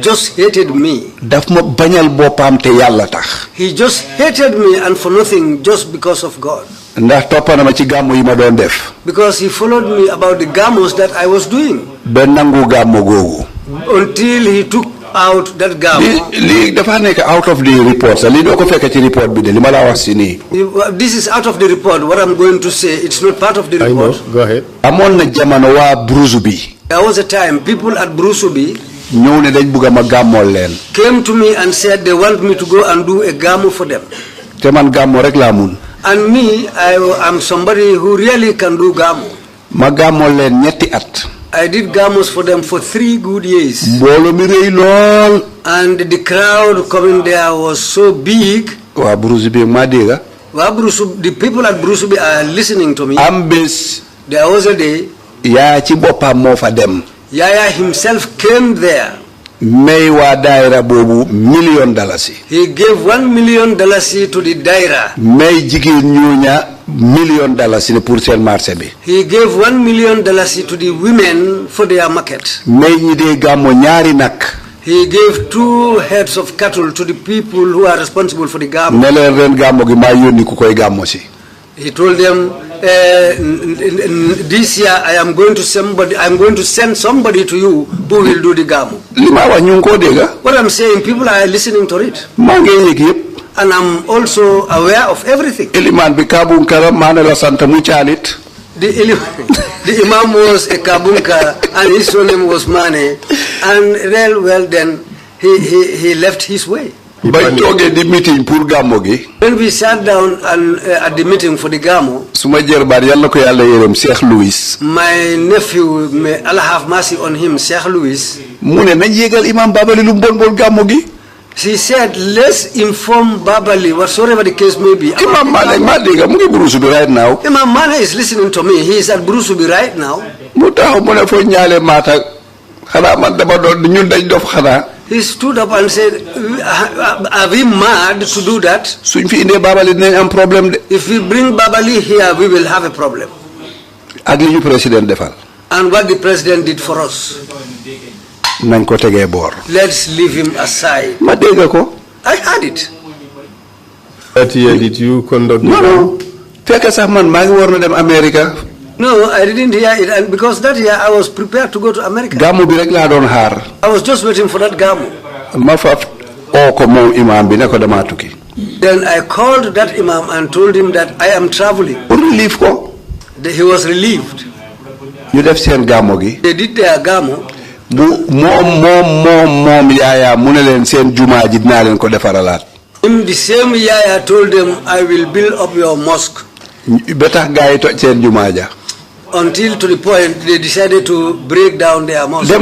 just hated me. Daf ma bañal boppam te Yàlla tax. He just hated me and for nothing, just because of God. Ndax toppa na ma ci gàmmu yi ma doon def. Because he followed me about the gamos that I was doing. ba nangu gàmmu googu. Until he took out that gamo. Li dafa nekk out of the report sa li doo ko fekk ci report bi de li ma la wax si nii. This is out of the report. What I'm going to say, it's not part of the report. I know. Go ahead. Amoon na jamono waa Bruce bi. There was a time people at Brusubi came to me and said they want me to go and do a gamo for them. And me, I am somebody who really can do gamo. I did gamos for them for 3 good years. And the crowd coming there was so big. The people at Brusubi are listening to me. There was a day Yaya himself came there. May wa daira bobu $1 million. He gave $1 million to the daira. May jigéen ñooña $1 million pour seen marché bi. He gave $1 million to the women for their market. May ñi dee gàmmo ñaari nak. He gave 2 heads of cattle to the people who are responsible for the gamo. Ne leen ren gàmmo gi maa yónni ku koy gàmmo si. He told them, this year I'm going to send somebody to you who will do the gamo. What I'm saying, people are listening to it. And I'm also aware of everything. The Imam was a Kabunka and his name was Mane. And well then he left his way. When we sat down at the meeting for the gamo, my nephew, may Allah have mercy on him, Sheikh Louis, he said, let's inform Babali, whatsoever the case may be. Imam Mane is listening to me. He is at Brusubi right now. He stood up and said, are we mad to do that? If we bring Babali here, we will have a problem. And what the president did for us. Let's leave him aside. I heard it. That year, did you conduct No. No, I didn't hear it, and because that year I was prepared to go to America. I was just waiting for that gamo. Then I called that Imam and told him that I am traveling. He was relieved. They did their gamo. In the same year, I told them, I will build up your mosque. Until to the point they decided to break down their mosque. If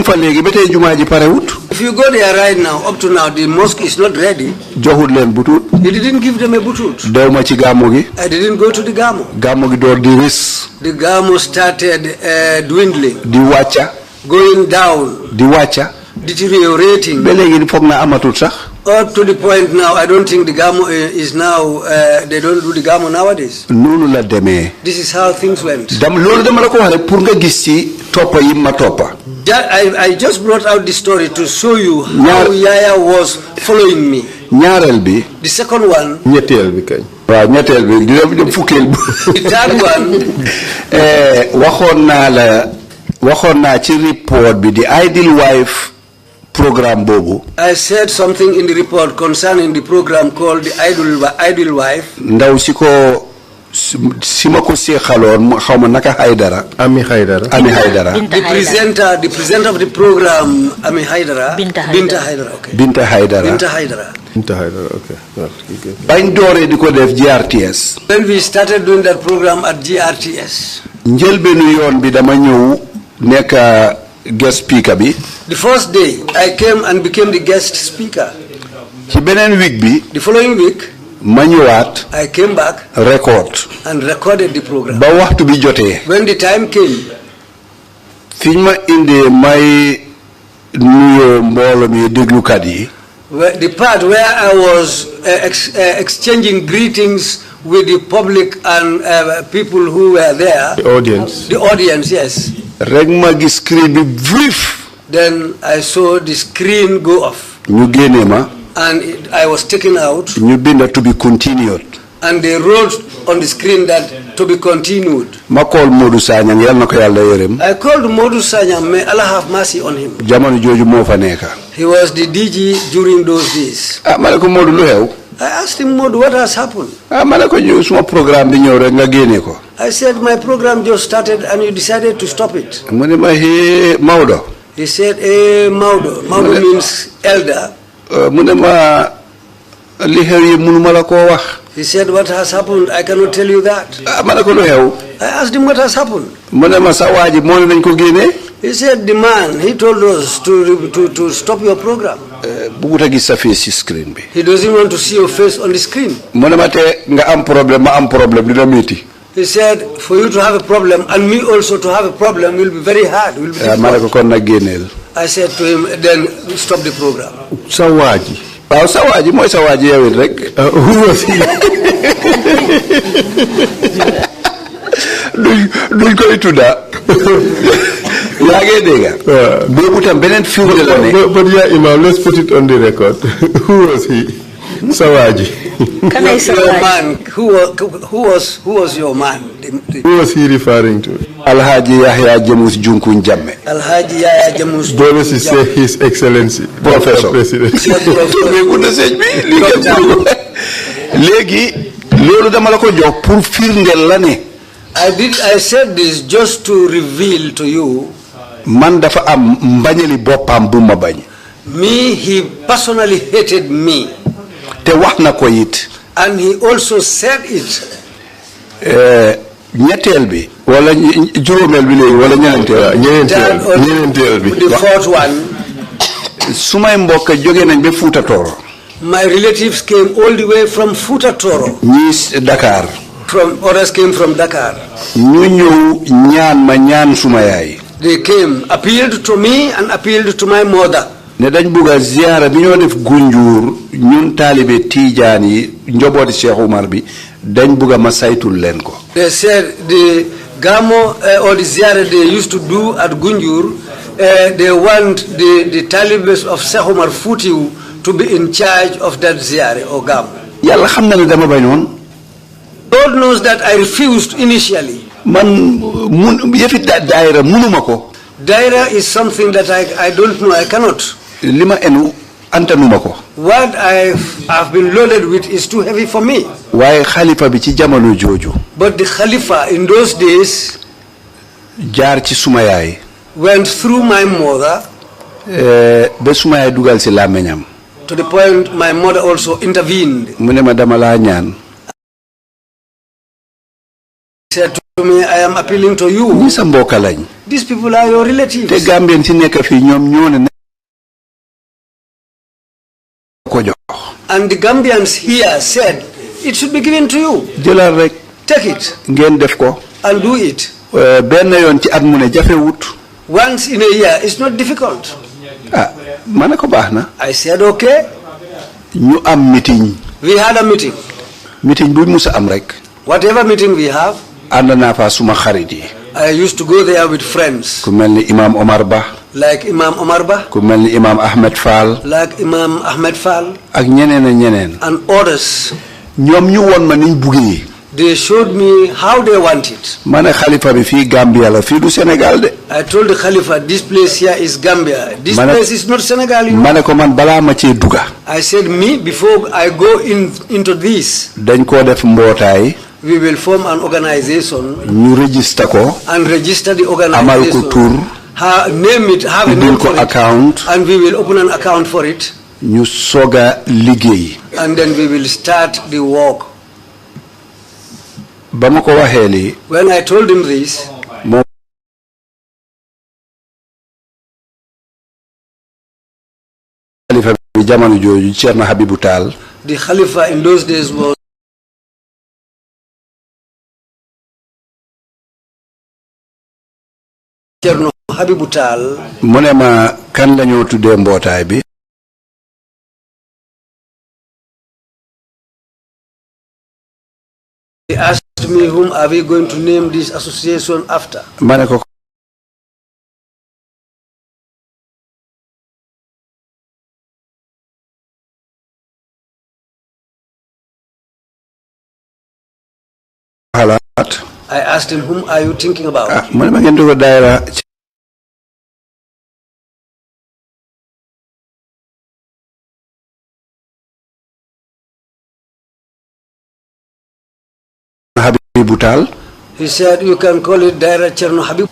you go there right now, up to now, the mosque is not ready. He didn't give them a butut. I didn't go to the Gamo. The Gamo started dwindling. Going down. Deteriorating. Up to the point now, I don't think the Gamo is now, they don't do the Gamo nowadays. This is how things went. I just brought out the story to show you how Yaya was following me. The second one, the third one, the ideal wife program bobu. I said something in the report concerning the program called the Ideal Wife. Ndaw siko simako se xalon xawma naka Haidara. Ami Haidara. The presenter of the program, Ami Haidara. Binta Haidara. Okay. Binta Haidara, okay. Bañ doore diko def GRTS. When we started doing that program at GRTS. Njëlbenu yoon bi dama ñëw nekk guest speaker bi. The first day I came and became the guest speaker. Ci benen week bi. The following week ma ñëwaat. I came back. Record. And recorded the program. Ba waxtu bi jotee. When the time came. Fiñ ma indi may nuyo mbolo mi déglukat yi. The part where I was exchanging greetings with the public and people who were there. The audience. The audience, yes. Rek ma gis screen bi brief. Then I saw the screen go off. Ñu génné ma. And I was taken out. Ñu bind to be continued. And they wrote on the screen that to be continued. Ma call Modou Sanyang yal nako Yalla yërem. I called Modou Sanyang, may Allah have mercy on him. Jamono joju mo fa nekk. He was the DG during those days. Malako Modou lu xew. I asked him, Modou, what has happened? Malako ñu suma programme bi ñëw rek nga génné ko. I said, my program just started and you decided to stop it. Mu ne ma he Maudo. He said, Maudo. Maudo means elder. Mu ne ma li xew yi mënuma la ko wax. He said, what has happened? I cannot tell you that. Malako lu xew. I asked him what has happened. Mu ne ma sa waaji mo nañ ko génné. He said, the man, he told us to stop your program. Buguta gis sa face screen bi. He doesn't want to see your face on the screen. Mu ne ma te nga am problème ma am problème dina metti. He said, for you to have a problem and me also to have a problem will be very hard. Will be difficult. I said to him, then stop the program. Sawaji. Sawaji, moi Sawaji yawit rek. Who was he? Duñ koy tudda. Yaa ngi dégg. Boobu tam beneen firnde la ne. But yeah, Imam, let's put it on the record. Who was he? Sawaji. Can I say your man? Who was your man? Who was he referring to? Alhaji Yahya Jamus Junkun Jamme. Alhaji Yahya Jamus. Bonus is say His Excellency, Professor President. Léegi loolu dama la ko jox pour firndeel la ne. I said this just to reveal to you. Man dafa am mbañali boppam bu ma bañ. Me, he personally hated me. Te wax na ko it. And he also said it. Ñetteel bi wala juróomeel bi léegi wala ñeenteel bi. The fourth one. Sumay mbokk jóge nañ ba Fuuta Tooro. My relatives came all the way from Fuuta Tooro. Ñii Dakar. Others came from Dakar. Ñu ñëw ñaan ma ñaan suma yaay. They came, appealed to me and appealed to my mother. Ne dañ bëgg ziara bi ñoo def Gunjur ñun taalibe Tijaan yi njobooti Cheikh Umar bi dañ bëgg ma saytul leen ko. They said the Gamo or the ziara they used to do at Gunjur, they want the talibes of Cheikh Umar Foutiou to be in charge of that ziara or Gamo. Yàlla xam na ne dama bañoon. God knows that I refused initially. Man yëfi daayira mënuma ko. Daira is something that I don't know, I cannot. Lima enu antanuma ko. What I have been loaded with is too heavy for me. Waaye Khalifa bi ci jamono jooju. But the Khalifa in those days jaar ci suma yaay. Went through my mother. Ba suma yaay dugal ci làmmiñam. To the point my mother also intervened. Mu ne ma dama laa ñaan. Said to me, I am appealing to you. Ñi sa mbokk lañ. These people are your relatives. Te Gambien ci nekk fii ñoom ñoo ne ko jox. And the Gambians here said it should be given to you. Jëlal rek. Take it. Ngeen def ko. And do it. Benn yoon ci at mu ne jafewut. Once in a year, it's not difficult. Ah, ma ne ko baax na. I said okay. Ñu am meeting. We had a meeting. Meeting bu musa am rek. Whatever meeting we have, ànd naa fa suma xarit yi. I used to go there with friends. Ku mel ni Imam Omar Ba. Like Imam Omar Ba. Ku mel ni Imam Ahmed Fall. Like Imam Ahmed Fall. Ak ñeneen ak ñeneen. And others. Ñoom ñu won ma niñ buggee. They showed me how they want it. Ma ne Khalifa bi fii Gambia la fii du Sénégal de. I told the Khalifa, this place here is Gambia. This place is not Senegal. Ma ne ko man balaa ma cee duga. I said, me, before I go into this, dañ koo def mbootaay. we will form an organization. ñu register ko. And register the organization. Amal ko tur. Name it, have a name for it. Account. And we will open an account for it. ñu soga liggéey. And then we will start the work. Ba ma ko waxee lii. When I told him this, moom Khalifa bi jamono jooju Ceerno Habibu Taal. The Khalifa in those days was Ceerno Habibu Taal. Mu ne ma kan la ñoo tuddee mbootaay bi. He asked me, whom are we going to name this association after? Ma ne ko xalaat. I asked him, whom are you thinking about? Mu ne ma ngeen di ko daayira Habibu Taal. He said, you can call it Daira Ceerno Habib.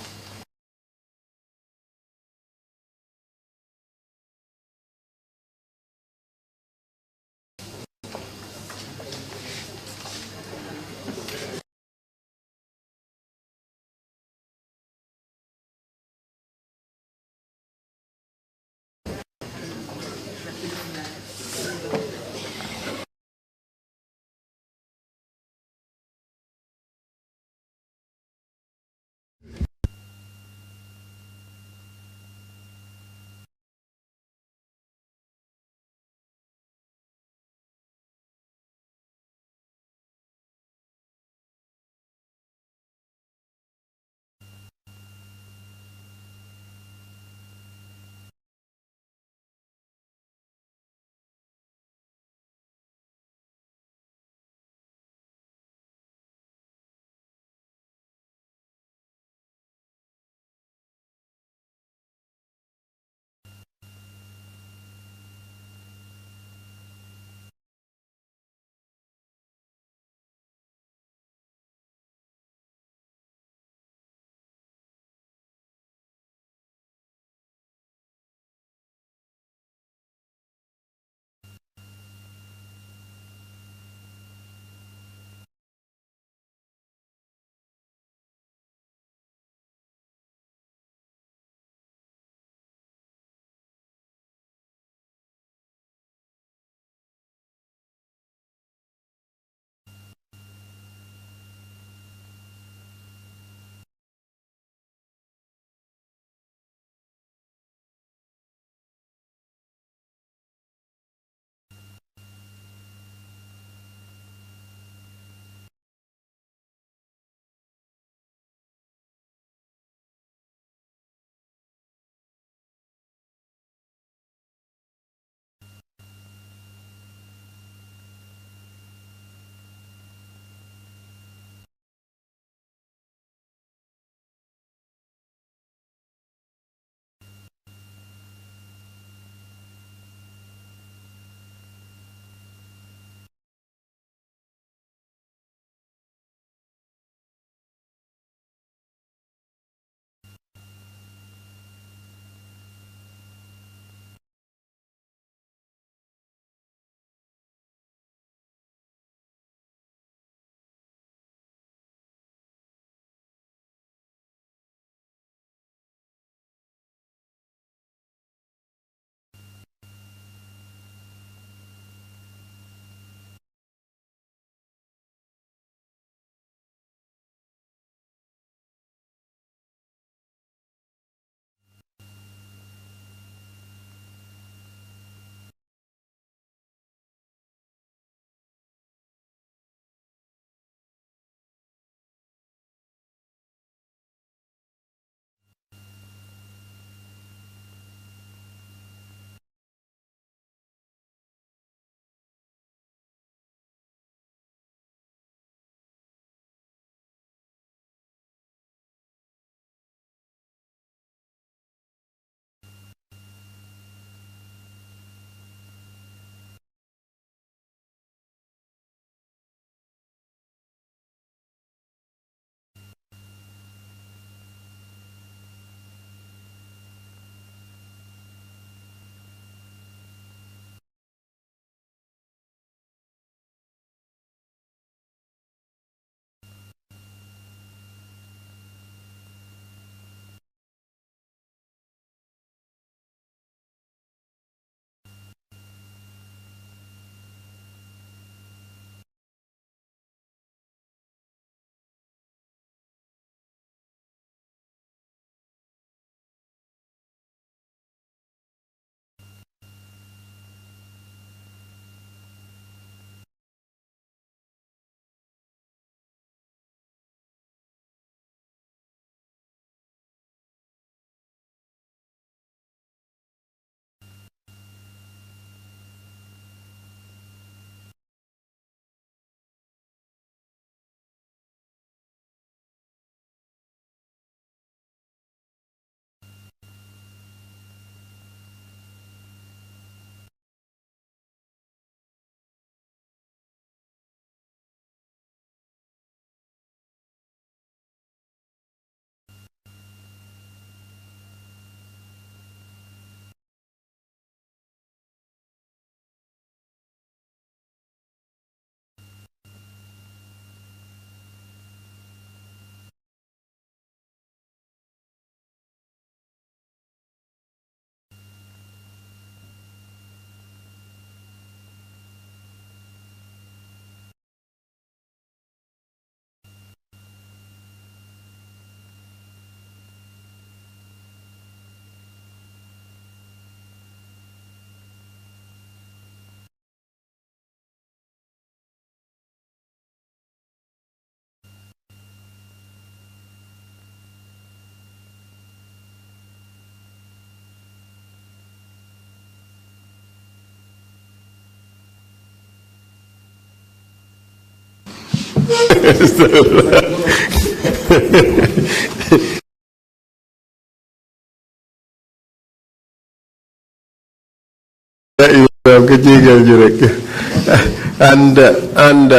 And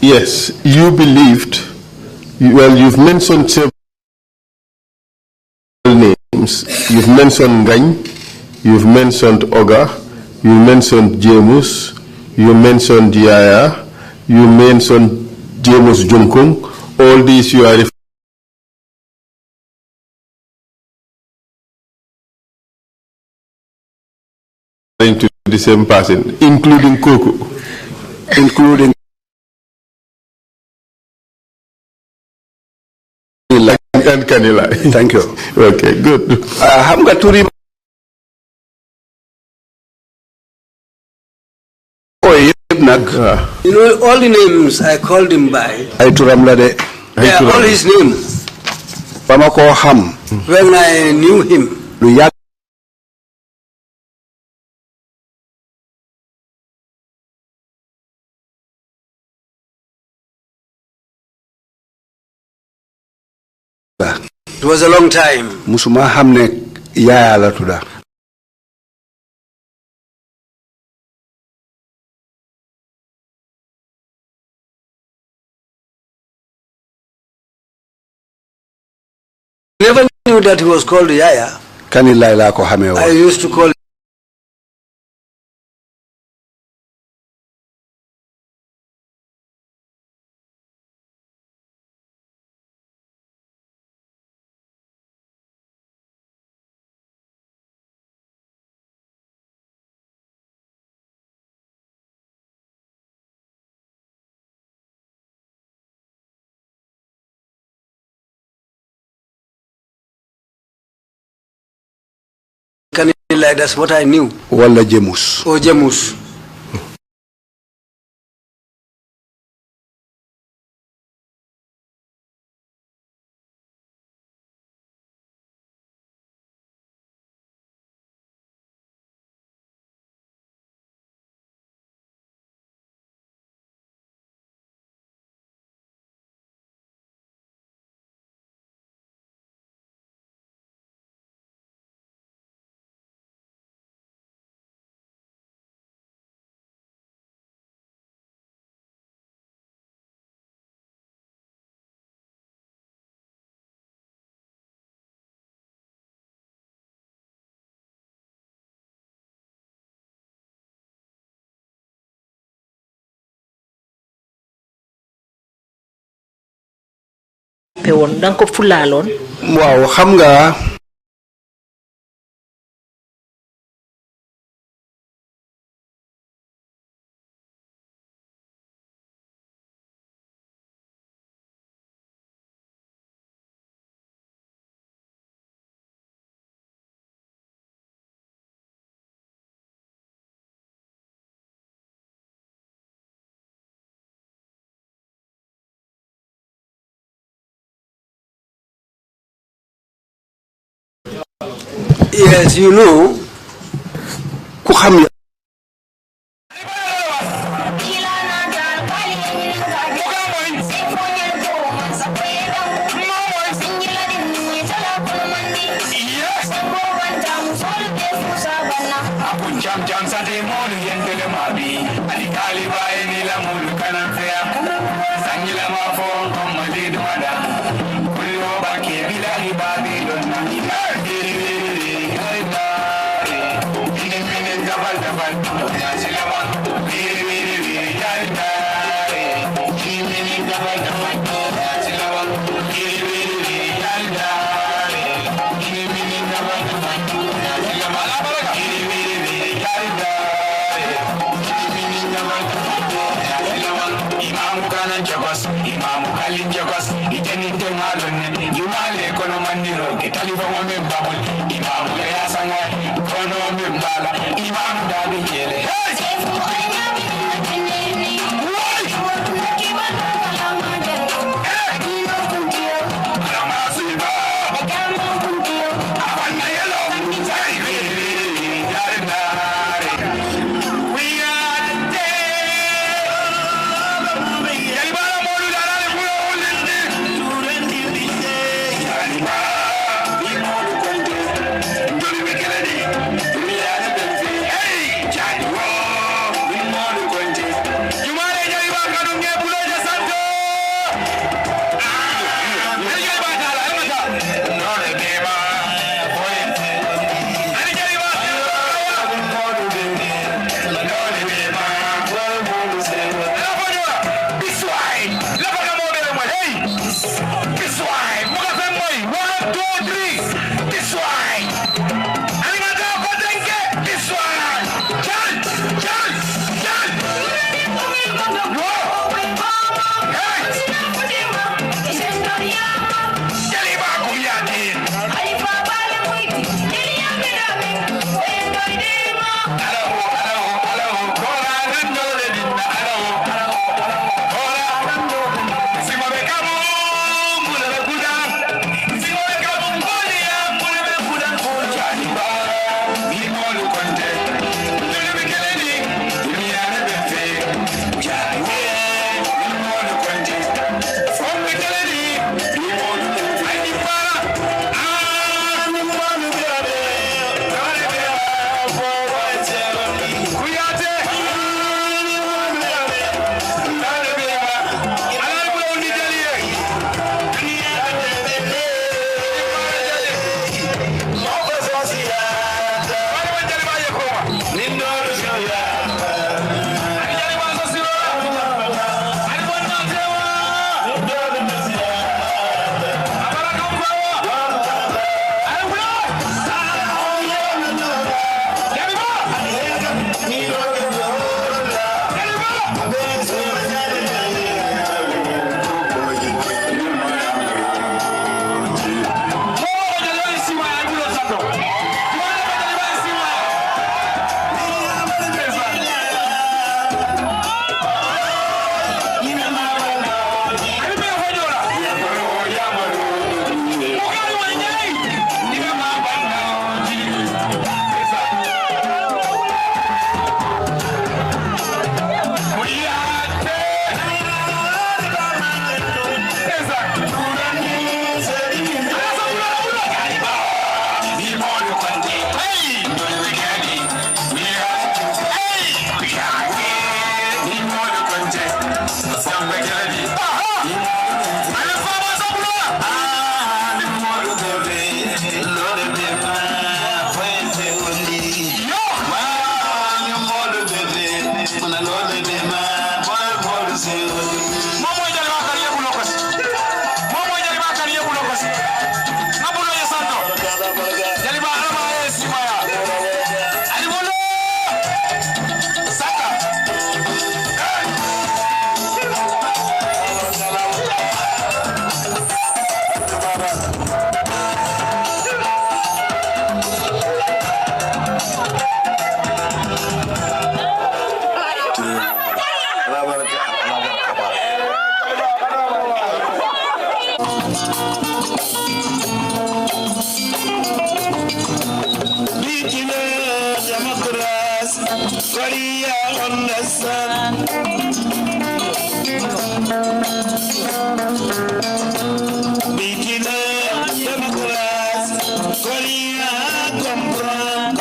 yes, you believed. Well, you've mentioned several names. You've mentioned Gany, you've mentioned Oga, you mentioned James, you mentioned Yaya, you mentioned James Junkung. All these you are referring to the same person, including Koko, including and Kanila. Thank you. Okay, good. Hamga turi You know, all the names I called him by, ay turam la de. they are all his name. Bama ko ham. When I knew him, Lu yag it was a long time. musuma hamne Yaya la tuda. Never knew that he was called Yaya. Kanila la ko hame I wo. used to call Kanila, that's what I knew. Wala Jemus. Oh, Jamus. Pewon dang ko fulalon. Waaw xam nga Yes, you know, ku xam Imam Kalin Jabas, Italy Malon, Jumale, Konomandiro, Italy from Babel, Imam Yasanga, Konom Bala, Imam Daddy. Democrats, Korea on the sun. Beating Democrats, Korea comprend.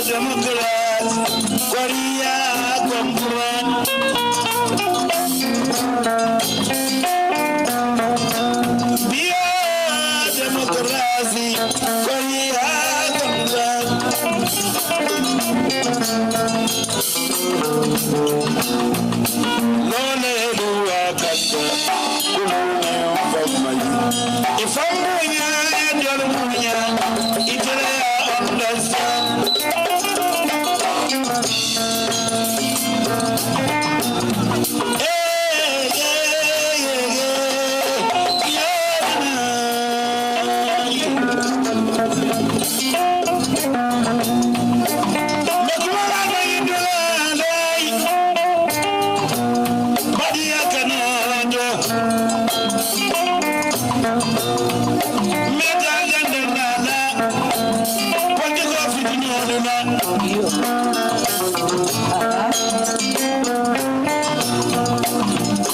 Democrats, Korea comprend. Democracy, Korea comprend. If I'm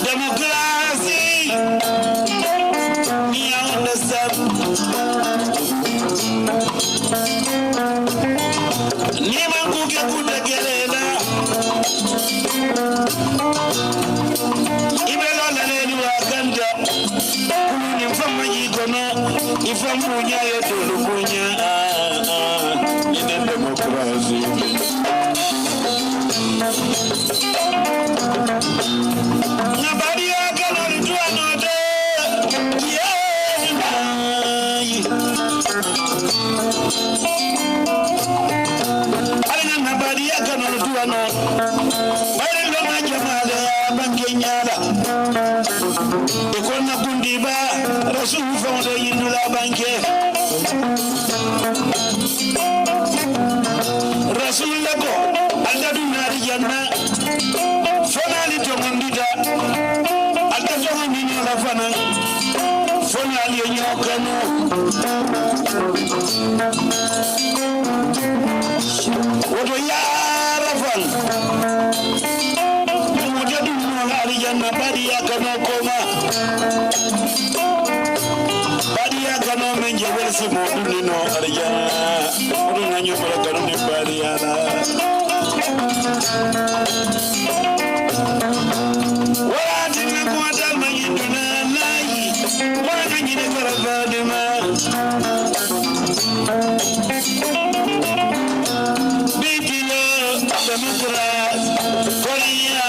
Democracy, me understand. Niman kuke kuda gelena. Ibelo la leni wakanda. Kuni mfama yikono, ifamunya yetu lukunya. Ine democracy. Nobody can only do another. Nobody can only do another. But I don't like your mother, Bankinyala. The corner Kundiba, Rasul found the Indula Banke. Rasul Lego, Aldadunariana. Fonali Tomandida, Altajoha Minula Fana, Fonali Yokano, Otoyarafan, Mujadu Ariana Badia Kano Koma, Badia Kano Menjawesi Modulino Ariana, Udunanyo Parakaruni Badiana. What did you want to make you do? Why did you never have the man? Beating Democrats, Korea,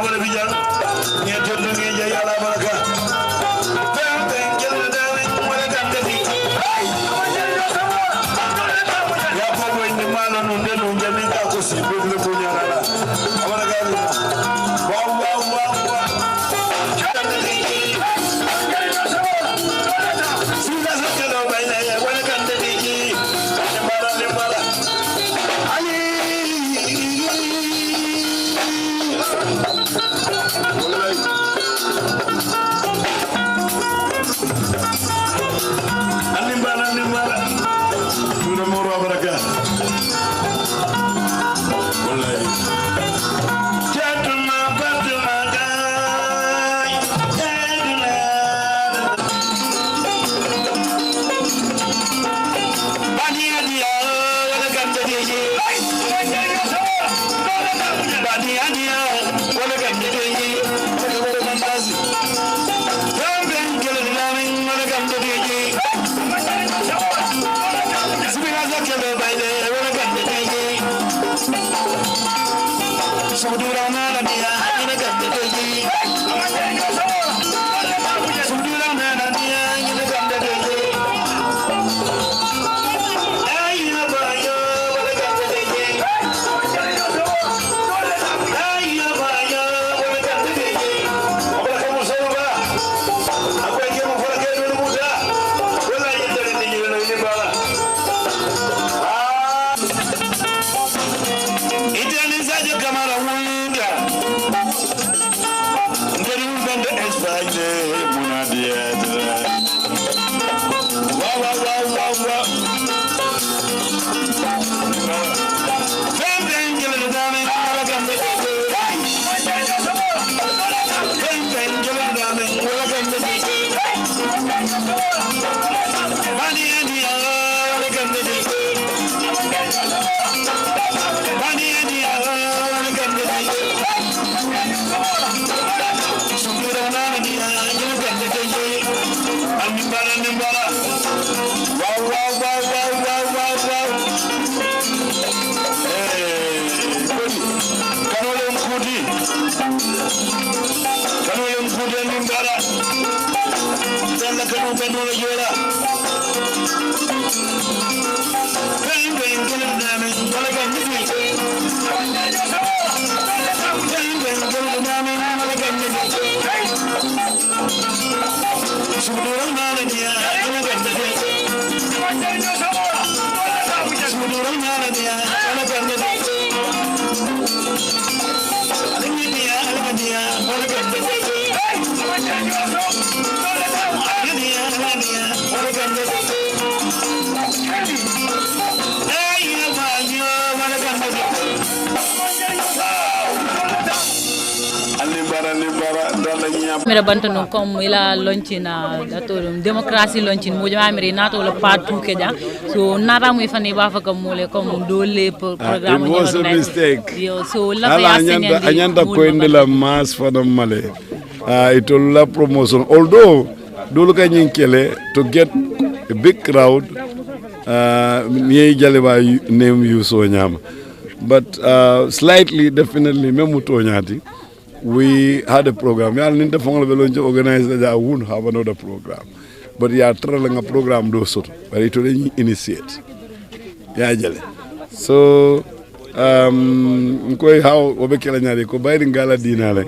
wala bijal nge tollu nge jaya la baraka ben jelle dawin wala gandati ya ko wonde mala non de non jami ka ko si be le ko nyala wala gali wow wow wow sila sakalo bayna wala gandati mala ali Animbala. Tuna moro baraka. Wallahi. Jatuma batuma gai. Jatuna. Bania dia wala ganda dia. Bania dia wala ganda dia. Wala mandazi. Ben gele lamin wala ganda dia. mira bantano comme ila launchina dato democracy launching mo jama mire nato la partout keja so nara mu fani ba fa kam mole comme dole programme it was a mistake yo so la fa anyanda ko indela mass fana male it la promotion although dole ka nyinkele to get a big crowd ni jaleba name you so nyama but slightly definitely memu to nyati we had a program. I didn't organize that I wouldn't have another program. But yeah, trying a program do so. But it will initiate. Yeah, so how Obekela Nyari ko bayri ngala dinale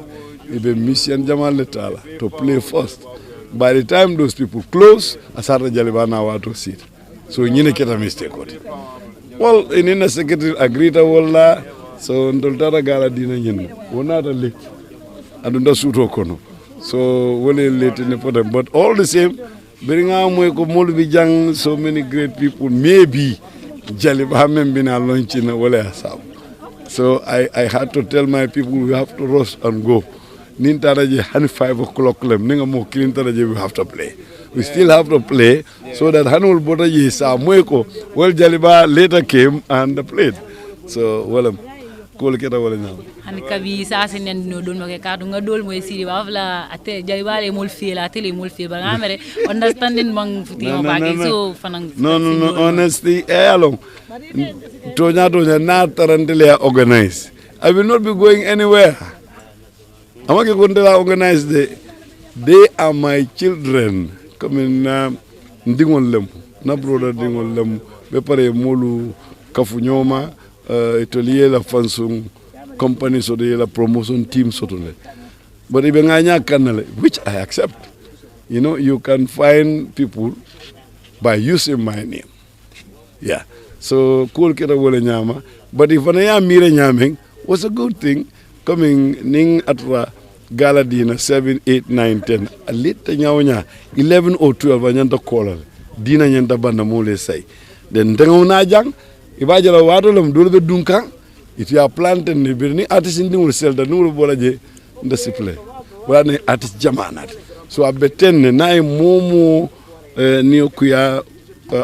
ibe mission Jamal Letala to play first. By the time those people close, Asara Jalibana wa to sit. So nyine keta mistake what. Well, in a secretary agreed to wala so ndoltara gala dina nyen. Wona da late. Adunda suto kono so wole late ne for them but all the same beringa moy ko molbi jang so many great people maybe jaliba membina launching wala asab so I had to tell my people we have to rush and go nintaraje han 5 o'clock lem ninga mo kilintaraje we have to play we still have to play so that hanul bodaji sa moy ko well jaliba later came and played so well ko le keta wala nyam hani kabi sa senen no don make ka nga dol moy siri wafla ate jay wale mol fi la tele mol fi ba ngamere understanding mang futi o ba so fanang no honestly along tonya na tarantele organize I will not be going anywhere amake kondela organize they are my children comme na ndingol lem na broda ndingol lem be pare molu kafu nyoma atelier la fansung company so de la promotion team so to le but ibe nganya kanale which I accept. You know, you can find people by using my name. Yeah. So cool kira wole nyama, but if anaya mire nyaming was a good thing coming ning atra galadina 7 8 9 10 a little nyawnya 11 or 12 anyanta kola dina nyanta banda mole say then tengona jang ibajala wadolum dulbe dunkan if you are planted ni birni artist ndi wol selda nuru bolaje ndasiple wala ne artist jamanat so abetenne na momo ni kuya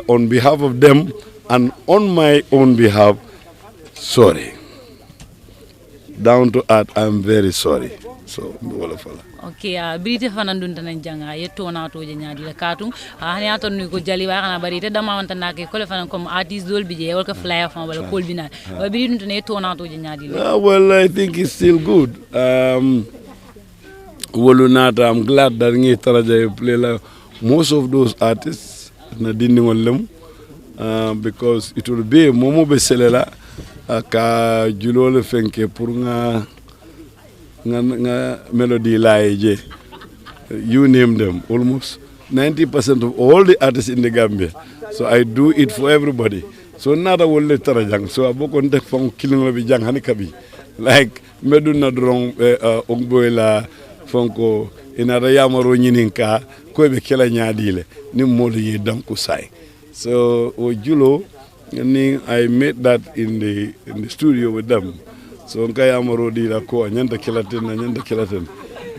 on behalf of them and on my own behalf sorry down to earth I'm very sorry so wala fala okay brite fanan dun tan janga yetto na to je nyaadi la katum hani aton ni ko jali wa kana bari te dama wonta nake ko le fanan comme artist dol bi je wal ka flyer fan wala kol bina wa biri dun tan yetto na to je nyaadi la well I think it's still good Wolunata, I'm glad that ngi taraja play la most of those artists na dindi ngolem because it will be momo be selela ka julole fenke pour nga melody Leigh you name them almost 90% of all the artists in the Gambia so I do it for everybody so nada wolle tarajang so aboko ndek fon killing la bi jang hani kabi like meduna drong ogboyla fonko inara yamaro nyininka ko be kela nyaadile ni molo ye danku sai so o julo ni I made that in the studio with them so nka yamaro dila ko nyanda kelaten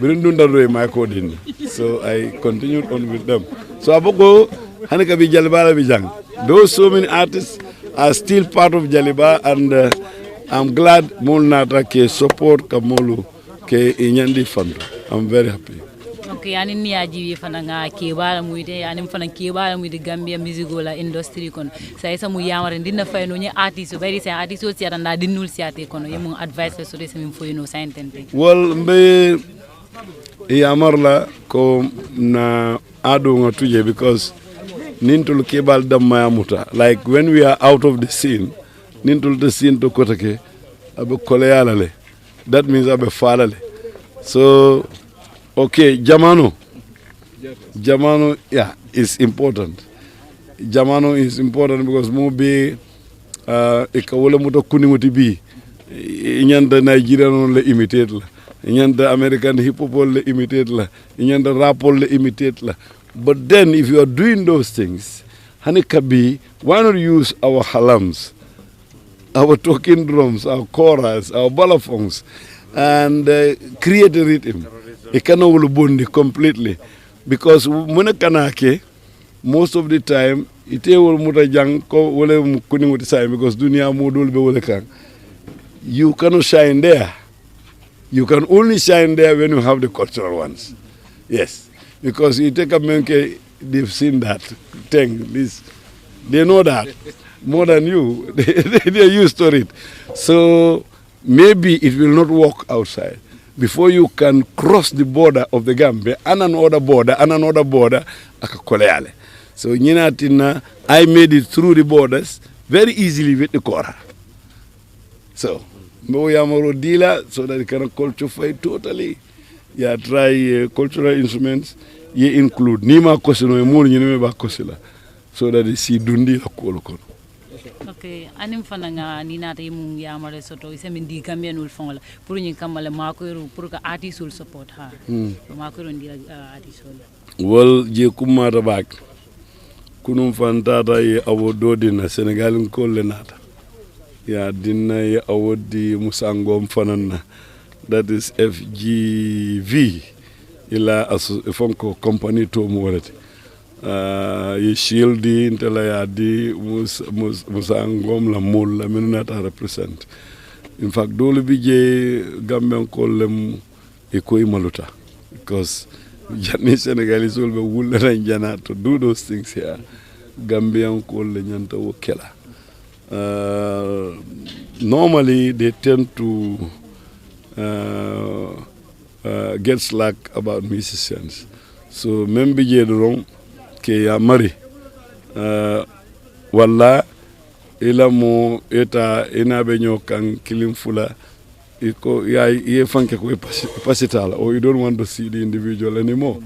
birindunda roy ma ko din so I continued on with them so aboko hanika bi jalbala bi jang those so many artists are still part of Jaliba and I'm glad molnata ke support kamolu ke inyandi fund I'm very happy. Okay, yani ni ajiwi fana nga kebala muide yani mfana kebala muide Gambia musical industry kono sa isa mu yamare dinna fayno ni artist bari sa artist o tiara nda dinul siate kono yemu advice so des min foyno saintente well mbe yamarla ko na ado nga tuje because nintul kebal damma yamuta like when we are out of the scene nintul the scene to kotake abe koleyalale that means abe falale so okay jamano yeah is important jamano is important because mo be ikawole muto kuningoti bi nyanda Nigerian le imitate la nyanda American hip hop le imitate la nyanda rap le imitate la but then if you are doing those things hanikabi why not use our halams our talking drums our chorus our balafons and create a rhythm it cannot bondi completely because muna kanake most of the time ite wol muta jang ko wole kuni muti sai because dunia modul be wole kan you cannot shine there you can only shine there when you have the cultural ones yes because you take a menke they've seen that thing this they know that more than you they're used to it so maybe it will not work outside before you can cross the border of the Gambia and another border akakoleale so nyinatina I made it through the borders very easily with the Kora so mbo yamaro dila so that it can culture fight totally yeah try cultural instruments ye include nima kosino e mo nyine ba kosila so that they see dundi la kolokon okay anim fana nga ni nata yimu yamare soto ise min di Gambian ul fonla pour nyi kamale mako pour que artist ul support ha mako ndi artist ul wol je kumata bak kunum fantata ye awodo dina Senegal ko le nata ya dina ye awodi musangom fanana that is FGV ila fonko company to mo walati ye shieldi intela ya di musangom la mol la menata represent in fact dole bi je Gambian ko lem e koy maluta because Jani Senegalese will be willing and Jana to do those things here. Gambian ko le nyanta wo kela. Normally they tend to get slack about musicians. So membi jedron ke ya mari walla ila mo eta ina be nyokan kilim fula iko ya ye fanke ko pasitala or you don't want to see the individual anymore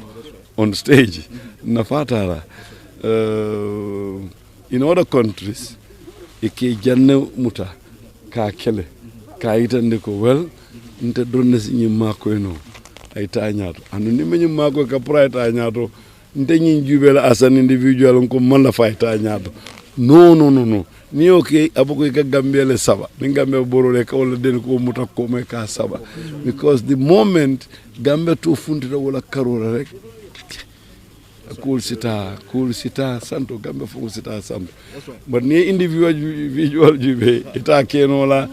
on stage na fatara in other countries ike janne muta ka kele ka itande ko well nte donne sinyi mako eno ay tañato anu ni meñu mako ka pra tañato nte nyi jubela as an individual ko man la fay tañato no ni okay aboko ka gambele saba ni gambe borole ka wala den ko muta ko me ka saba because the moment gambe to funtita wala karora rek cool sita santo gambe fu sita santo but ni individual jube ita kenola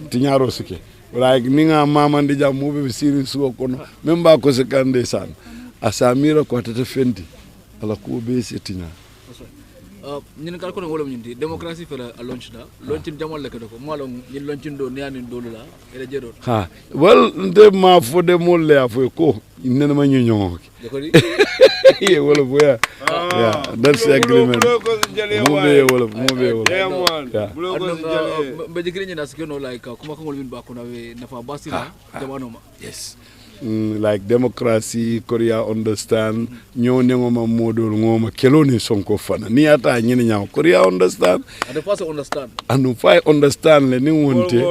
tinyaro sike like ninga mama ndi jamu be siri suo kono memba ko se kande san asamira ko tata fendi ala ko be setinya ñin kal ko wala ñinti démocratie fera a launch jamal le ko malo ñin launchin do ñani dolu la ele jedo ha well nde ma fo de mo le afo ko inena ma ñu ñoo yeah wala boya yeah that's the agreement mo be wala yeah be jikri ñina skeno like kuma ko ngol min ba ko na we nafa basila jamano ma yes like democracy Korea understand ñoo ngoma modol ngoma keloni sonko fana ni ata ñini ñaw Korea understand and fa understand le ni wonte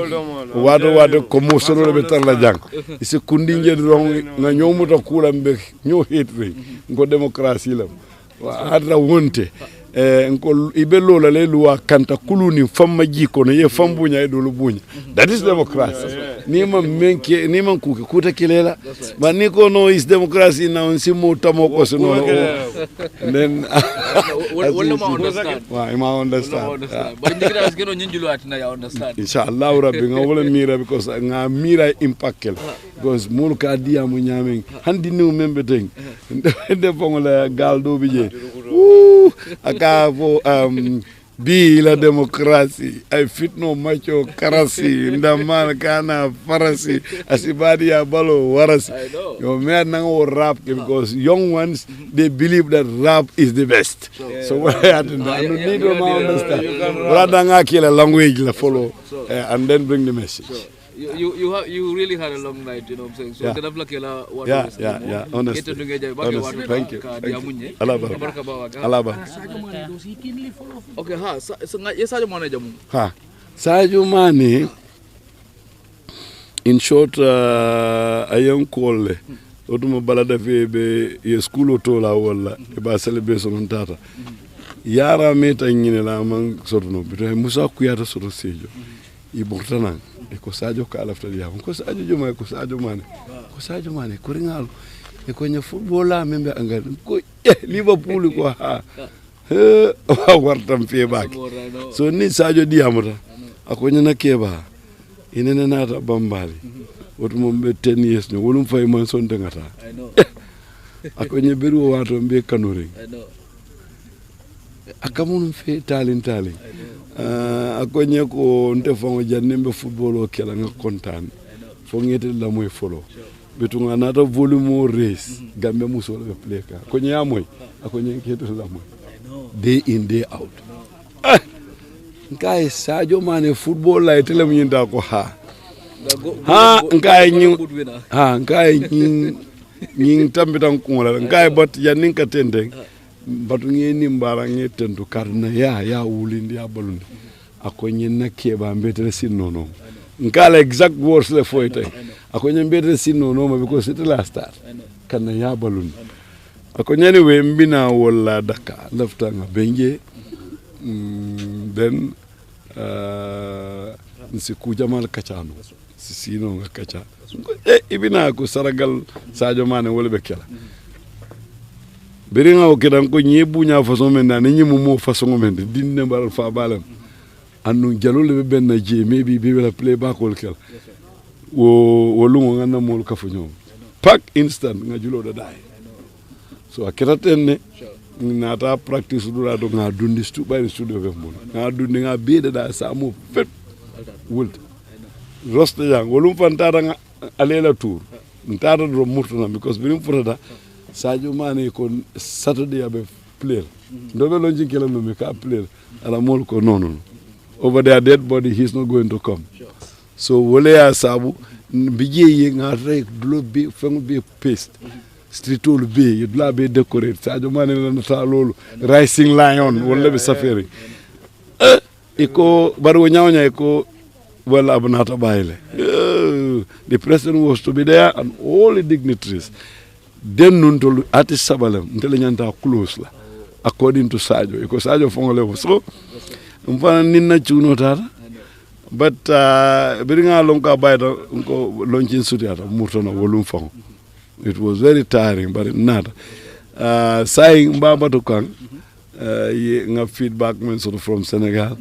wado ko mo solo be tar la jang isi kundi ngel ron nga ñoo muta kulambe ñoo hitri ngo democracy lam wa adra wonte nko ibelo la le luwa kanta kuluni famma jiko no ye fambunya e dolu bunya that is democracy ni man ku kuta kilela but ni ko no is democracy now simu tamoko so no then ma understand but ndikira skeno nyinjulu atina ya understand inshallah rabbi nga wala mira because nga mira impactel because mul ka dia mu nyame handi ni membe teng de fongola galdo bi je akavo bi la demokrasi ay fitno macho karasi ndamal kana farasi asibadi ya balo warasi yo me nango rap because young ones they believe that rap is the best so what I need to understand brother nga kila language la follow and then bring the message. You really had a long night, you know what I'm saying? So yeah, honestly. Thank you. Alaba. Okay, so Sadio Mane jamu. Sadio Mane, in short, a young call. Otuma balada be ye school tola wala e ba celebration tata. Yara meta nyine la man sotono bito Musa kuyata soto sejo. Ibortana ko Sadio ka lafta ya ko Sadio juma ko Sadio Mane ko ringalo e ko nya football la membe angal ko Liverpool ko ha wartam fe bak so ni Sadio diamuta akonya na keba inene nata bambali wotu mom be 10 years no wolum fay man son ngata akonya beru wato be kanore akamun fe talin akonye ko nte fango jannembe football o kela nga kontan fo ngete la moy follow betunga nata volume race gambe muso le play ka konye amoy akonye ngete la moy day in day out nkai Sadio Mane football la tele munyinda ko nkai nyi tambitan ko la nkai bot yanin ka tende batu ngeni mbara ngetendu karna ya wulindi ya balundi akonye na keba mbetere sinono nkala exact words le foite akonye mbetere sinono because it last start kana ya balundi akonye ni wembina wala daka lafta nga benje then nsiku jamal kachano sino nga kacha ibina ko saragal Sadio Mane wala bekela beringa o kedan ko nyebunya façon men na nyimu mo façon men dinne baral fa balam anu jalole be ben je maybe be la play back wol kel wo lungo ngana mol kafu ñom pak instant nga julo da dai so akiraten ne nata practice dura do nga dundi studio be mon nga dundi nga be da sa mo fet wult rosta yang wolum fantara nga alela tour ntata do murtana because birim furata Sadio Mane ko Saturday abe player ndobe lo jinkela no me ka player ala mol ko nonon over their dead body he's not going to come so wole ya sabu bije yi ngata dlo be fengu be paste streetol be yudla be decorate Sadio Mane na ta lolu rising lion wala be safari iko baro nyawnya iko well abnata baile the president was to be there and all the dignitaries then nuntol ati sabalem ntele nyanta close la according to Sadio iko Sadio fongole so mfana ninna chuno tata but biringa lonka bayta ko lonchin sutiata murtona wolum fong it was very tiring but not saying mbaba to kan nga feedback men sort of from Senegal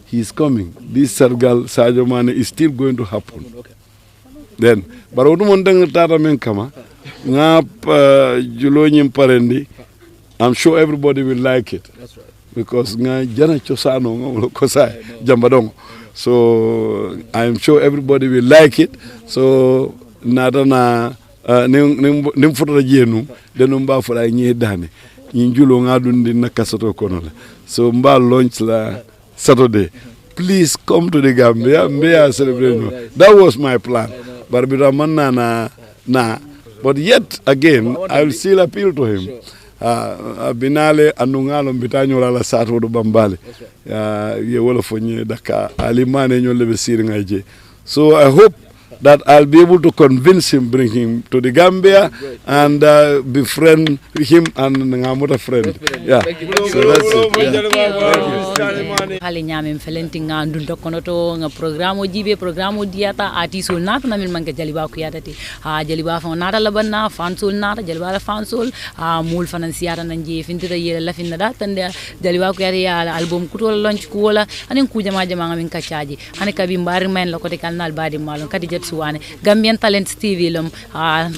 he's coming this sargal Sadio Mane is still going to happen then but what mon dang tata men kama nga julo nyim parendi I'm sure everybody will like it because nga jana chosano nga ko say jambadong so I'm sure everybody will like it so nada na nim foto jenu denum ba fo ay ñe dane ñi julo nga dundi na kasato kono la so mba launch la Saturday please come to the Gambia Mbeya celebrate that was my plan but bitamanna na but yet again I will still appeal to him binale anungalo bitanyo la sato do bambale ye wala fonye daka alimane nyole be sir ngaje so I hope that I'll be able to convince him, bring him to the Gambia and befriend him and Ngamuta friend. Yeah. So that's it. Hali nyame mfelenti nga ndundo konoto nga programo jibe programo diata artisul nata na milmanke jaliba ku yatati jaliba fa nata labanna fansul nata jaliba la fansul mul financiata nanje fintira yele la finna da tande jaliba ku yari ya album kutol launch ku wala anen ku jama jama ngamin kachaji ane kabi mbari men la ko de kanal badi malon kadi jet suwane Gambian Talents TV lom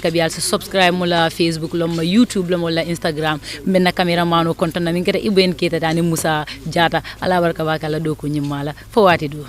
kabi al subscribe mula Facebook lom YouTube lom wala Instagram menna cameraman o konton na min kete iben kete tani Musa Jata ala barka bakala do ko nyimala fo wati do